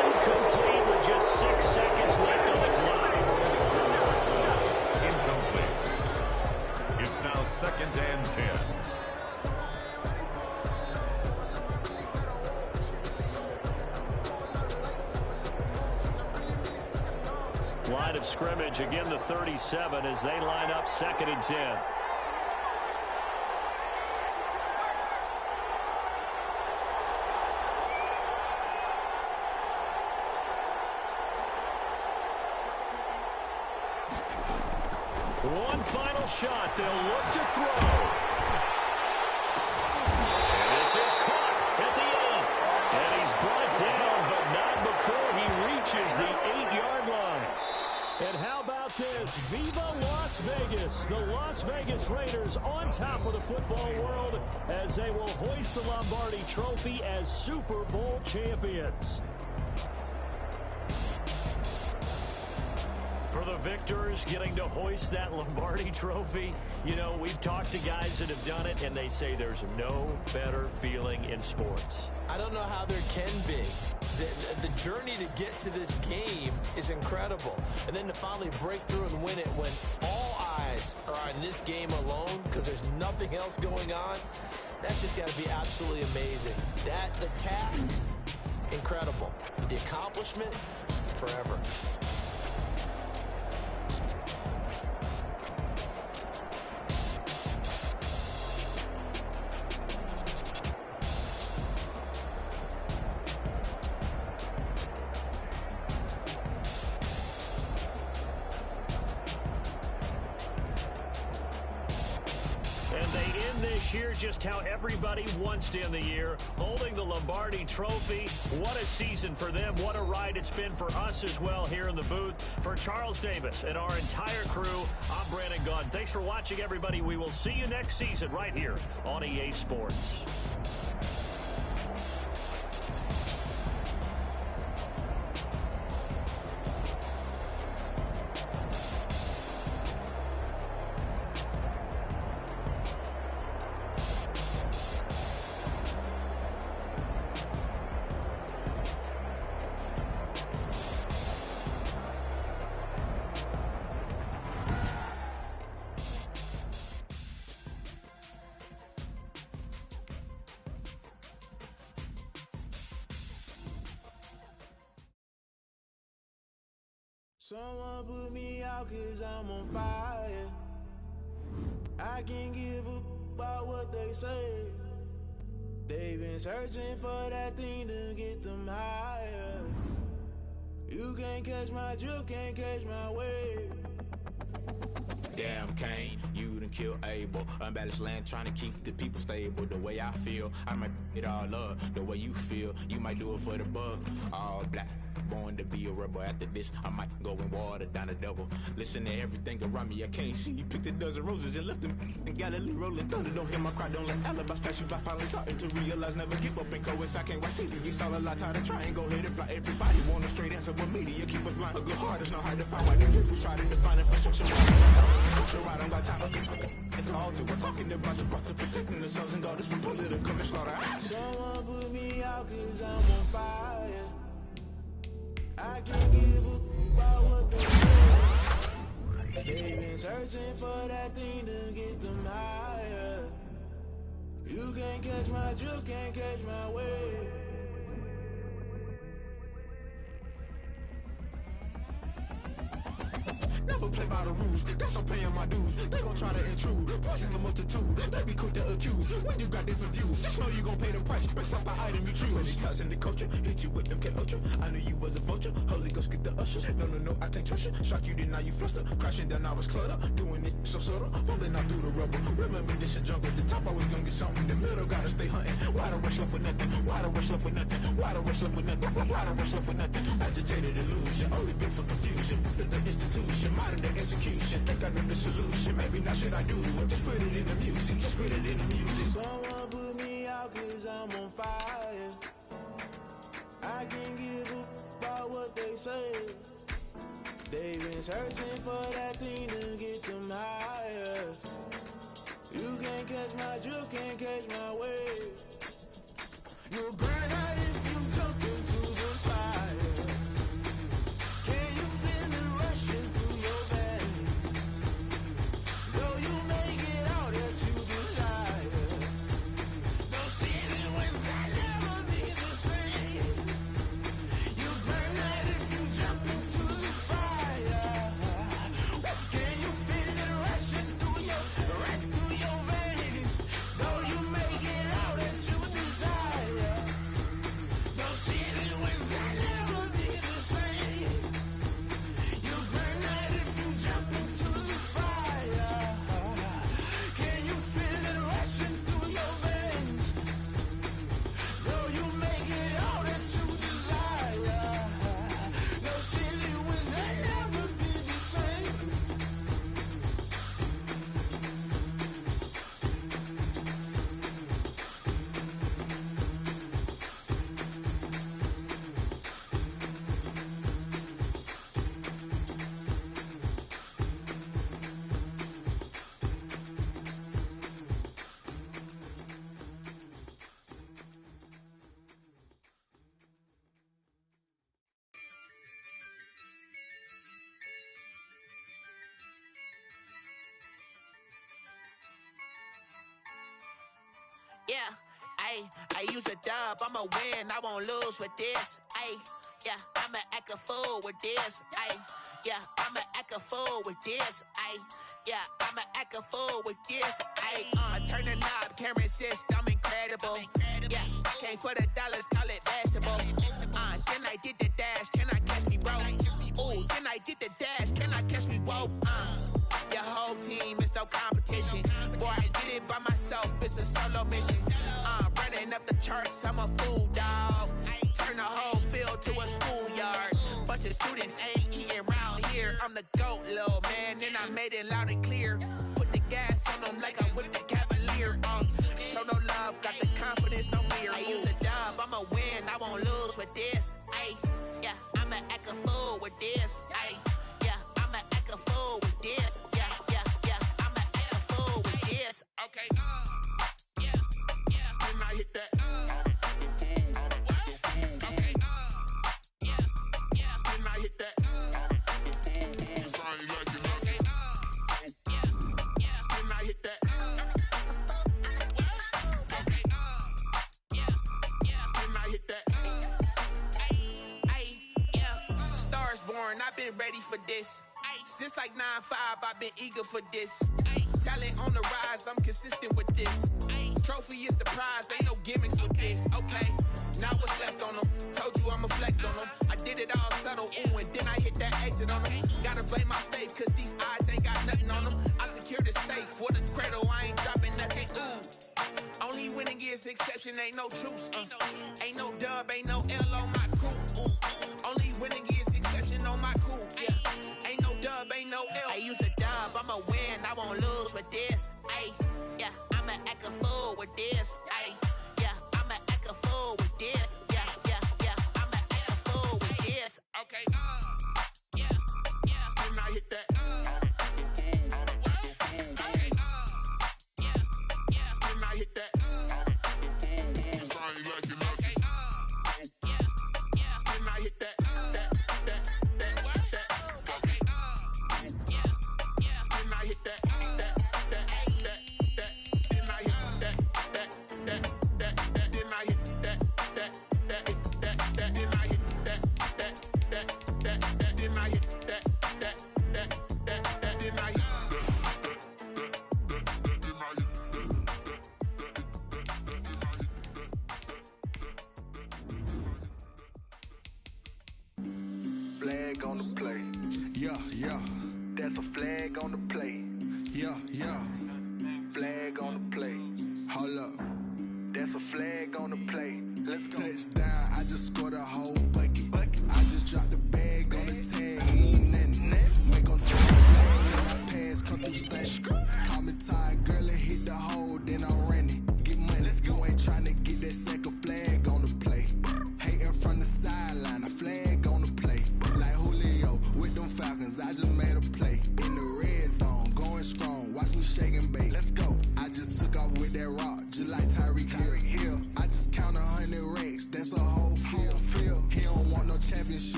Incomplete with just 6 seconds left on the clock. Incomplete. It's now 2nd and 10. Line of scrimmage, again the 37 as they line up 2nd and 10. One final shot. They'll look to throw. And this is caught at the end. And he's brought down, but not before he reaches the 8-yard line. And how about this? Viva Las Vegas. The Las Vegas Raiders on top of the football world as they will hoist the Lombardi Trophy as Super Bowl champions. For the victors getting to hoist that Lombardi Trophy, you know, we've talked to guys that have done it, and they say there's no better feeling in sports. I don't know how there can be. The journey to get to this game is incredible. And then to finally break through and win it when all eyes are on this game alone because there's nothing else going on, that's just got to be absolutely amazing. The task, incredible. But the accomplishment, forever. Here's just how everybody wants to end the year, holding the Lombardi Trophy. What a season for them. What a ride it's been for us as well here in the booth. For Charles Davis and our entire crew, I'm Brandon Gaudin. Thanks for watching, everybody. We will see you next season right here on EA Sports. Someone put me out 'cause I'm on fire. I can't give a about what they say. They've been searching for that thing to get them higher. You can't catch my drift, can't catch my wave. Damn Kane, you done killed Abel. Unbalanced land trying to keep the people stable. The way I feel, I might it all up. The way you feel, you might do it for the bug. All black, born to be a rebel. After this, I might go and water down the devil. Listen to everything around me, I can't see. You picked a dozen roses and left them in Galilee rolling thunder. Don't hear my cry, don't let alibi splash you. I finally starting to realize, never give up and coincide. I can't watch TV, it's all a lot. Tired of trying, go ahead and fly. Everybody want a straight answer, but media keep us blind. A good heart is not hard to find. Why the people try to define infrastructure? I don't got time to get to all to. We're talking about you, brought to protecting the sons and daughters from political and slaughter. Someone put me out 'cause I'm on fire. I can't give a about what they say. They been searching for that thing to get them higher. You can't catch my drift, can't catch my wave. Never play by the rules, guess I'm paying my dues. They gon' try to intrude, poison the multitude. They be quick to accuse, when you got different views. Just know you gon' pay the price, based off the item you choose. Many times in the culture, hit you with them K-Ultra. I knew you was a vulture, Holy Ghost get the ushers. No, I can't trust you. Shock you, then now you fluster. Crashing down, I was cluttered. Doing this so subtle, fumbling out through the rubble. Remember this in jungle, the top always gonna get something. In the middle, gotta stay hunting. Why the rush left for nothing? Why the rush left for nothing? Why the rush left for nothing? Why the rush left for nothing? Agitated illusion, only been for confusion. The institution, modern day execution. Think I know the solution, maybe not should I do it. Just put it in the music, just put it in the music. Someone put me out cause I'm on fire. I can't give up about what they say. They've been searching for that thing to get them higher. You can't catch my drift, can't catch my wave. You'll burn out if you jump into the fire. Can you feel it rushing through your veins? Though you make it out that you desire. No ceiling wins that never be the same. You burn out if you jump into the fire. Can you feel it rushing through your veins? Though you make it out that you desire. No ceiling wins that never be the same. You burn out if you jump into the fire. Can you feel it rushing through your veins? Though you make it out that you desire. No ceiling wins that never be the same. Yeah, I use a dub, I'ma win, I won't lose with this. Yeah, I'ma act a fool with this. Yeah, I'ma act a fool with this. Yeah, I'ma act a fool with this. Turn the knob, can't resist, I'm incredible. Yeah, came for the dollars, call it vegetable. Then I did the dash, can I catch me, bro? Ooh, then I did the dash, can I catch me, whoa? Your whole team is no competition. Boy, I did it by myself, it's a solo mission. Running up the charts, I'm a fool, dog. Turn the whole field to a schoolyard. Bunch of students ain't eating round here. I'm the GOAT, little man, and I made it loud and clear. Put the gas on them like I'm with the Cavalier. Show no love, got the confidence, no fear. I use a dub, I'ma win, I won't lose with this. Yeah, I'ma act a fool with this. Yeah, I'ma act a fool with this. Yeah, I'ma act a fool with this. Okay, yeah, can I hit that? Okay, yeah, can I hit that? It's only like you know. Okay, yeah, can I hit that? Okay, yeah, can I hit that? Yeah, stars born, I've been ready for this. Since like 9-5, I've been eager for this. Talent on the rise, I'm consistent with this. Trophy is the prize, ain't no gimmicks with this. Okay, now what's left on them? Told you I'ma flex on them. I did it all subtle, ooh, and then I hit that exit on them. Gotta blame my faith, cause these odds ain't got nothing on them. I secure the safe for the cradle, I ain't dropping nothing, ooh. Only winning is exception, ain't no truce. Ain't no dub, ain't no L on my crew. Only winning is exception on my crew. Yeah, ain't no dub, ain't no L. I use a dub, I'ma win, I won't lose with this. Yeah, I'ma act a fool with this. Yeah, I'ma act a fool with this. Yeah, I'ma act a fool with this. Okay, yeah, can I hit that? Okay, yeah, can I hit that? It's only like you know. Okay, yeah, can I hit that? Okay, yeah,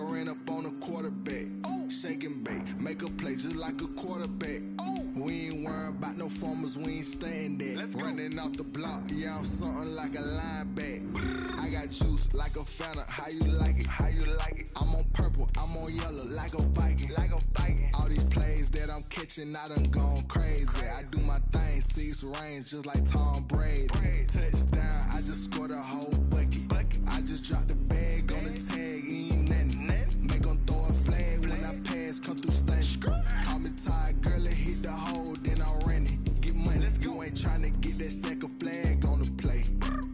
ran up on a quarterback. Shake and bake, make a play just like a quarterback. We ain't worrying about no formers, we ain't staying there. Running off the block, yeah, I'm something like a linebacker. I got juice like a Fanta, how you like it? How you like it? I'm on purple, I'm on yellow like a Viking. Like a Viking. All these plays that I'm catching, I done gone crazy. I do my thing, 6 range just like Tom Brady. Touchdown, I just scored a whole bucket. I just dropped the bag on the tag, ain't nothing. Make them throw a flag when I pass, come through stunning. Call me tired, girl, it hit the hole, then I ran it. Get money, you ain't tryna get that second flag on the play.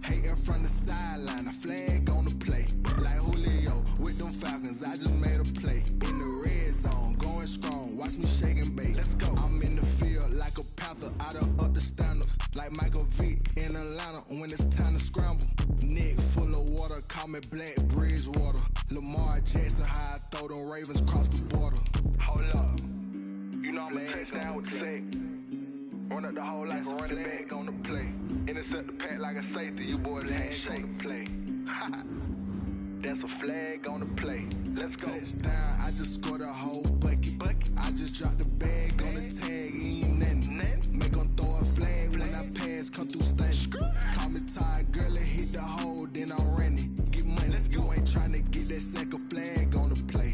Hating from the sideline, a flag on the play. Like Julio with them Falcons, I just made a play. In the red zone, going strong, watch me shake and bake. I'm in the field like a panther, I done up the standards. Like Michael Vick in Atlanta when it's time to scramble. Neck full of water, call me Black Bridgewater. Lamar Jackson, how I throw them Ravens cross the border. Hold up, you know I'm a touchdown with the sack. Run up the whole like a running back on the play. Intercept the pack like a safety, you boys handshake and play. That's a flag on the play. Let's go. Touchdown, I just scored a whole bucket. I just dropped the bag on the tag, ain't nothing. Make them throw a flag when I pass, come through stunning. Call me tired, girl, it hit the hole, then I ran it. Get money, you ain't tryna get that second flag on the play.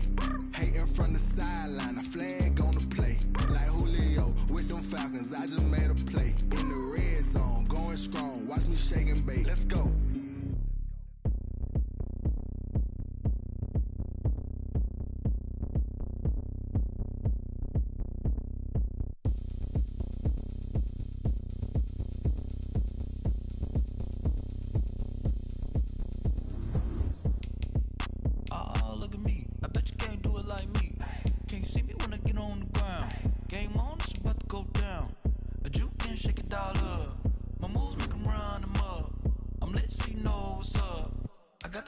Hating from the sideline, a flag on the play. Like Julio with them Falcons, I just made a play. In the red zone, going strong, watch me shake and bake. Let's go.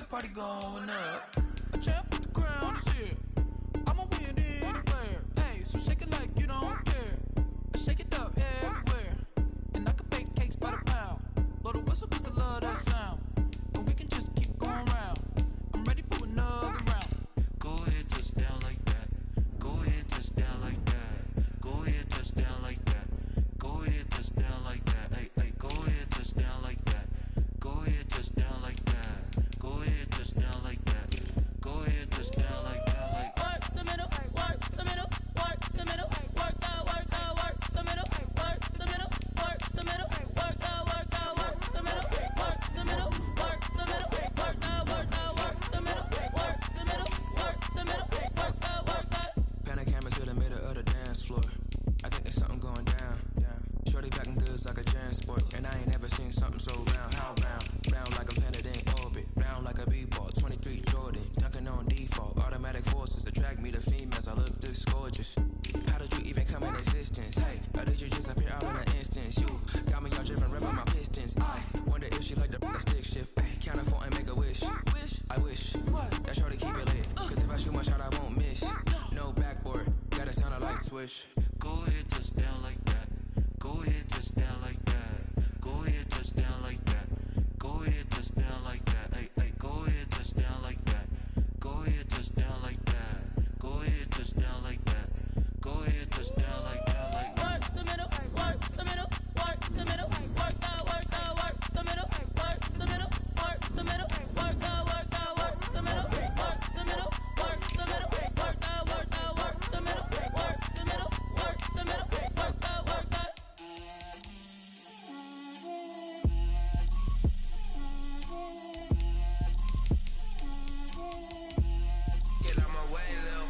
Party going up. A champ with the crown is here. I'ma win anywhere. Hey, so shake it like you don't care. I shake it up everywhere. And I can bake cakes by the pound. Blow the whistle 'cause I love that sound. And we can just keep going round. I'm ready for another round. Go ahead, touch down like that. Go ahead, touch down like that. Go ahead, touch down like that. Go ahead, touch down like that. Hey, hey, go ahead, touch down like that. Go ahead, touch down like that. Go ahead, touch down like that. Go ahead, touch down like that. Like work the middle, work the middle, work the middle, work the middle, work the middle, work the middle, work the middle, work the middle, work the middle, work the middle, work the middle, work the middle, work the. Pan a camera to the middle of the dance floor. I think there's something going down. Shorty backing goods like a transport, and I ain't never seen something so round. How round? Round like a planet in orbit, round like a b-ball. 23 Jordan, dunking on default. Automatic forces attract me to females. I look this gorgeous. How did you even come in existence? Hey, or did you just appear out in an instance? You got me all driven, revving my pistons. I wonder if she like the stick shift. Hey, count it 4 and make a wish. I wish that shorty keep it lit. 'Cause if I shoot my shot, I won't miss. No backboard, gotta sound a like swish. Go ahead, touch down like that. Go ahead, touch down like that. Go ahead, touch down like that. Go ahead, touch down like that. Hey, hey, go ahead, touch down like that. Go ahead, touch down like that. Go ahead, touch down like that. Go ahead, touch down like that. Like work the middle, work the middle, work the middle, work the middle, work the middle, work the middle, work the middle, work the middle, work the middle, work the middle, work the middle, work the middle, work the middle, work the middle, work the. Get out my way, Lil.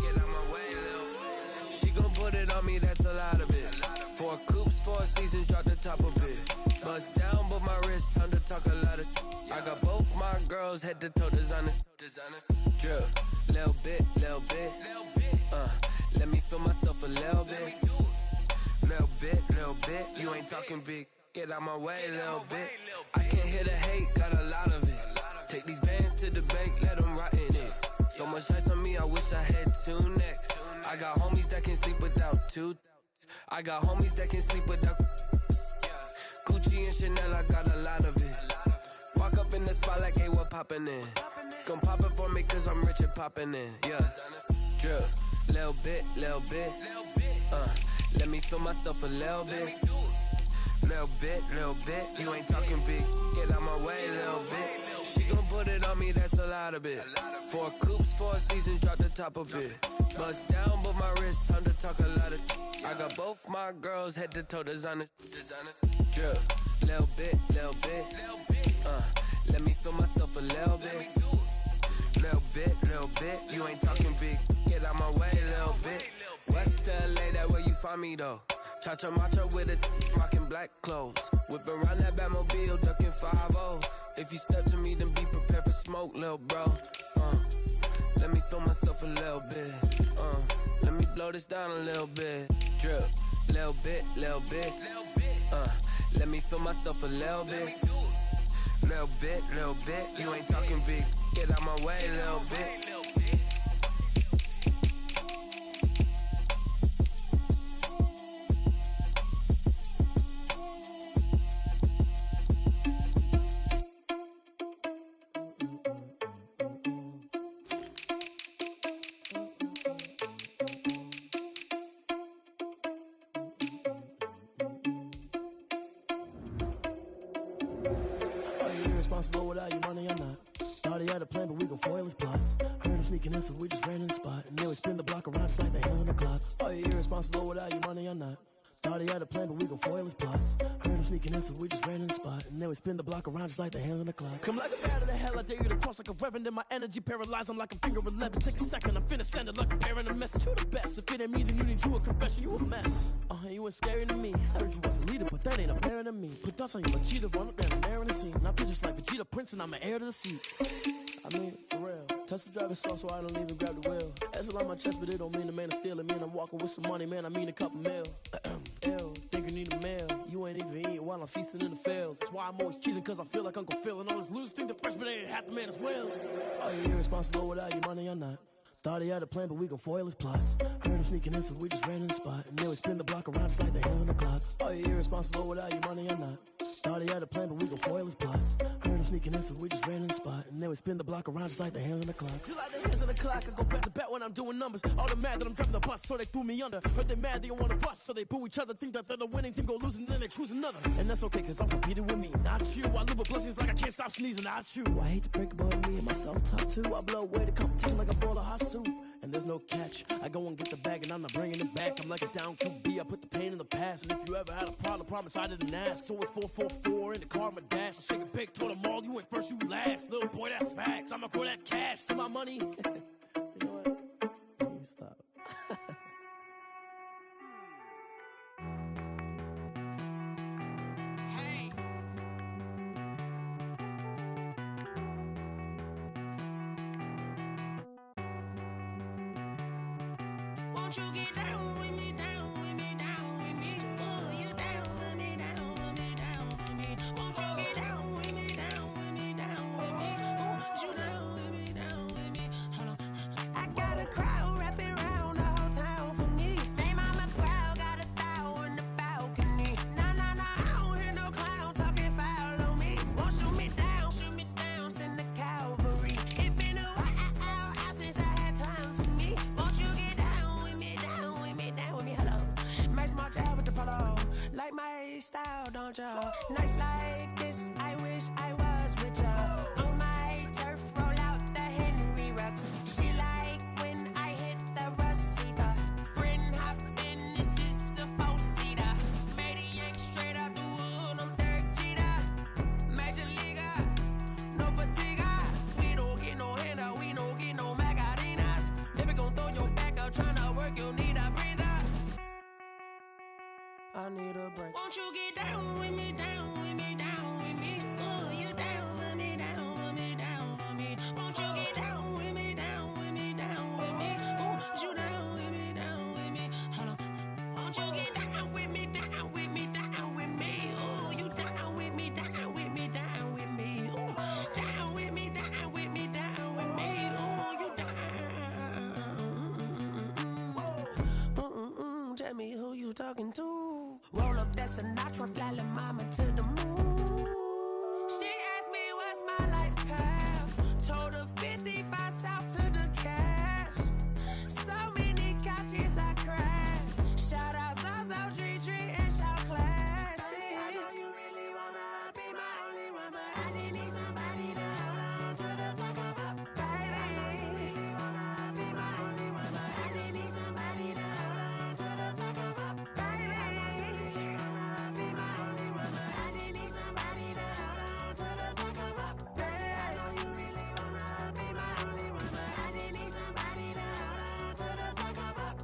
Get out my way, Lil. She gon' put it on me, that's a lot of it. 4 coops, 4 seasons, drop the top of it. Bust down, but my wrist, time to talk a lot of. I got both my girls, head to toe designer. Drill, little bit, little bit. Let me feel myself a little bit. Little bit, you ain't talking big. Get out my way, little bit. I can't hear the hate, got a lot of it. Take these bands to the bank, let them rot in it. So much ice on me, I wish I had 2 necks. I got homies that can sleep without 2. I got homies that can sleep without. Gucci and Chanel, I got a lot of it. Walk up in the spot like, hey, what poppin' in. Gon' pop it for me cause I'm rich and poppin' in. Yeah, drip, little bit. Let me feel myself a little bit. Little bit. You ain't talking big. Get out my way, little bit. She gon' put it on me, that's a lot of it. 4 coops, 4 seasons, drop the top of it. Bust down, but my wrist, time to talk a lot of. I got both my girls head to toe designer. Drip, little bit. Let me feel myself a little bit. Little bit. You ain't talking big. Get out my way, little bit. West LA, that where you find me though. Cha-cha matcha with a rockin' black clothes. Whippin' around that Batmobile, duckin' 5-0. If you step to me, then be prepared for smoke, lil' bro. Let me feel myself a little bit. Let me blow this down a little bit. Drip, little bit. Let me feel myself a little bit. Little bit. You ain't talking big. Get out my way, little bit. Responsible without your money or not. Thought he had a plan, but we gon' foil his plot. Heard him sneaking in, so we just ran in the spot. And then we spin the block around just like the hands on the clock. Are you irresponsible without your money or not? Thought he had a plan, but we gon' foil his plot. Heard him sneaking in, so we just ran in the spot. And then we spin the block around just like the hands on the clock. Come like a bat of the hell, I dare you to cross like a reverend. In my energy paralyzed, I'm like a finger 11. Take a second, I'm finna send it like a bearing a message. You the best, if it ain't me, then you need you a confession. You a mess, you ain't scary to me. I heard you was a leader, but that ain't apparent to me. Put thoughts on you, a cheetah, run up there and air in the scene. I feel just like Vegeta Prince and I'm an heir to the seat. I mean, for real. Touch the driver's soft, so I don't even grab the wheel. That's on my chest, but it don't mean the man is stealing. Man, I'm walking with some money, man, I mean a couple mil. Ew, think you need a meal. You ain't even eating while I'm feasting in the field. That's why I'm always cheesing, cause I feel like Uncle Phil. And all those losers think the freshman ain't half the man as well. Are you irresponsible without your money or not? Thought he had a plan, but we gon' foil his plot. Heard him sneaking in, so we just ran in the spot. And then we spin the block around just like the hands on the clock. Are you irresponsible without your money or not? Thought he had a plan, but we gon' foil his plot. Heard him sneaking in, so we just ran in the spot. And then we spin the block around just like the hands on the clock. Just like the hands on the clock, I go back to back when I'm doing numbers. All the mad that I'm driving the bus, so they threw me under. Heard they mad, they don't wanna bust, so they boo each other. Think that they're the winning team, go losing, then they choose another. And that's okay, cause I'm competing with me, not you. I live with blessings like I can't stop sneezing, not you. I hate to break about me and myself top two. I blow away the competition like a bowl of hot soup. And there's no catch. I go and get the bag and I'm not bringing it back. I'm like a down QB, I put the pain in the past. And if you ever had a problem, promise I didn't ask. So it's 444 in the car, my dash. I shake a big, told them all, you went first, you last. Little boy, that's facts. I'ma grow that cash to my money. You know what? Let me stop. Won't you get down with me, down with me, down with me? Oh, you down with me, down with me, down with me. Won't you get down with me, down with me, down with me? Oh, you down with me, down with me? Hold on. I got a crowd wrapping around the whole town for me. Name on my crowd, got 1,000 in the balcony. Nah, I don't hear no clown talking foul on me. Won't shoot me down, send the cavalry. It been a while since I had time for me. Won't you get down with me, down with me, down with me? Hello. Max March out with the polo. Like my style, don't y'all? Nights like this, I wish I was richer. On my turf, roll out the Henry Rux. She like when I hit the receiver. Friend hop in, this is a 4-seater. Made a yank straight out the wood, I'm Derek Jeter. Major leaguer, no fatigue. We don't get no handout, we don't get no Macarinas. Never gon' throw your back out, tryna work, you need a breather. I need a break. Won't you get down with me, down with me, down with me? Oh, you down with me, down with me, down with me? Won't you get down with me, down with me, down with me? Oh, you down with me, down with me? Hold on. Won't you get down with me, down with me, down with me? Oh, you down with me, down with me, down with me? Oh, down with me, down with me, down with me? Oh, you down. Tell me who you talking to. Roll up that Sinatra, fly la mama to the moon. She asked me what's my life path. to the cash. So many couches I crashed. Shout out Zazo, Tree, and shout classy. I know you really wanna be my only one, but I didn't need somebody to hold on to the sucker up, baby. I know you really wanna be my only one, but I didn't need somebody to hold on to the sucker up, baby. I know you really wanna be my only one, but I didn't need somebody to hold on to the sucker up, baby. I know you really wanna be my only one, but I didn't need somebody to hold on to the sucker up.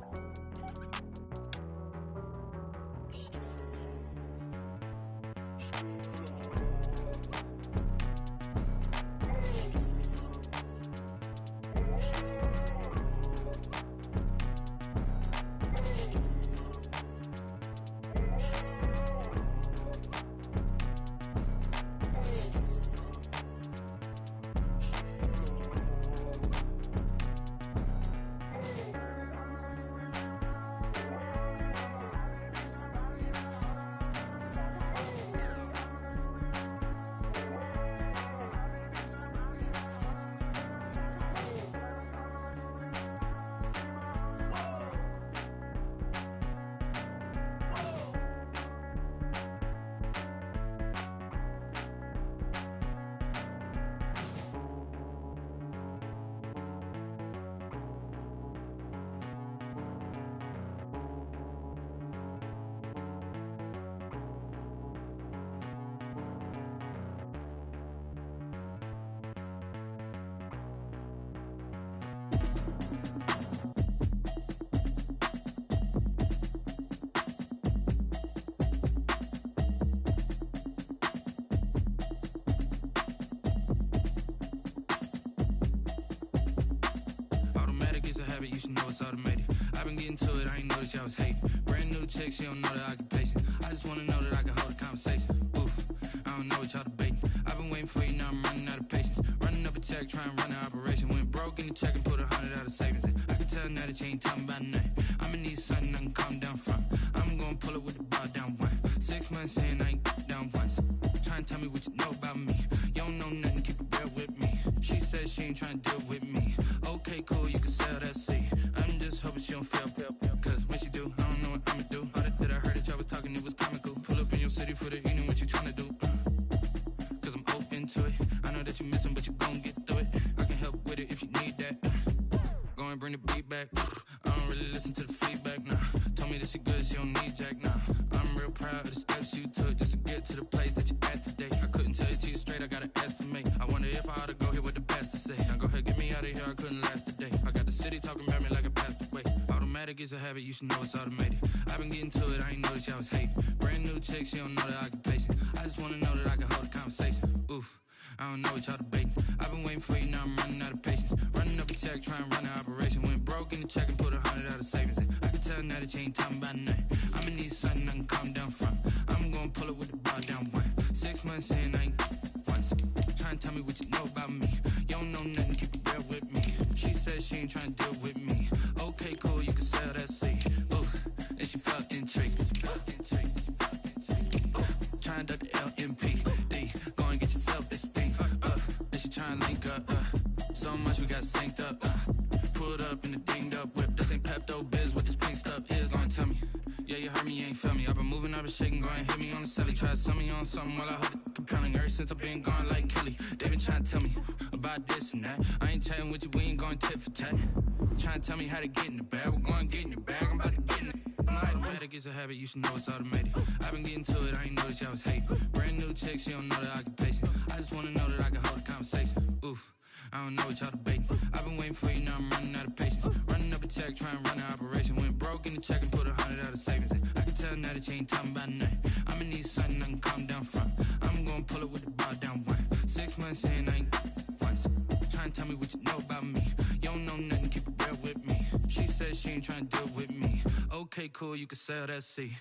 Automatic is a habit, you should know it's automated. I've been getting to it, I ain't noticed y'all was hating. Brand new chick, she don't know the occupation. I just wanna know that I can hold a conversation. Oof, I don't know what y'all debating. I've been waiting for you, now I'm running out of patience. Running up a check, trying to run an operation. Went broke in the check and put 100 out of savings in. I can tell now that you ain't talking about nothing. I'ma need something I can calm down from. I'm gonna pull it with the bar down one. 6 months in, I ain't down once. Trying to tell me what you know about me. You don't know nothing, keep it real with me. She said she ain't trying to deal with me. Okay, cool, you can sell that seed. I'm just hoping she don't fail. Cause when she do, I don't know what I'ma do. All that I heard that y'all was talking, it was comical. Pull up in your city for the evening, what you tryna do? Cause I'm open to it. I know that you missing, but you gon' get through it. I can help with it if you need that. Go and bring the beat back. I don't really listen to the feedback, nah. Told me that she good, she don't need jack, nah. I'm real proud of the steps you took just to get to the place that you at today. I couldn't tell it to you straight, I gotta estimate. I wonder if I ought to go here with the best to say. Now go ahead, get me out of here, I couldn't last today. I got the city talking about me like I passed away. Automatic is a habit, you should know it's automated. I've been getting to it, I ain't noticed y'all was hating. Brand new chick, she don't know the occupation. I just wanna know that I can hold a conversation. Oof, I don't know what y'all debating. I've been waiting for you, now I'm running out of patience. Running up a check, trying to run an operation. Went broke in the check and put 100 out of savings in. I can tell now that you ain't talking about nothing. I'ma need something I can calm down from. I'm gonna pull it with the bar down one. 6 months in, I ain't once. Trying to tell me what you know about me. You don't know nothing, keep it real with me. She said she ain't trying to deal with me. Okay, cool, you can sell that seed. Ooh, and she felt intrigued. Trying to duck the LMPD. Go and get your self-esteem. And she trying to link up. So much we got synced up. Pulled up in the dinged up whip. This ain't Pepto-Biz, what this pink stuff is. Long tell me. Yeah, you heard me, you ain't felt me. I've been moving, I've been shaking, go and hit me on the celly. Try to sell me on something while I hold it compelling. Ever since I've been gone like Kelly, they been trying to tell me about this and that. I ain't chatting with you, we ain't going tit for tat. Trying to tell me how to get in the bag. We're going to get in the bag, I'm about to get in it. Automatic is a habit, you should know it's automated. I've been getting to it, I ain't noticed y'all was hating. Brand new chick, she don't know the occupation. I just wanna know that I can hold a conversation. Oof, I don't know what y'all debating. I've been waiting for you, now I'm running out of patience. Running up a check, trying to run an operation. Went broke in the check and put 100 out of savings in. I can tell now that you ain't talking about nothing. I'ma need something I can calm down from. I'm gonna pull it with the bar down one. 6 months in, I ain't once. Trying to tell me what you know about me. You don't know nothing, keep it real with me. She said she ain't trying to deal with me. Okay, cool, you can sell that seed.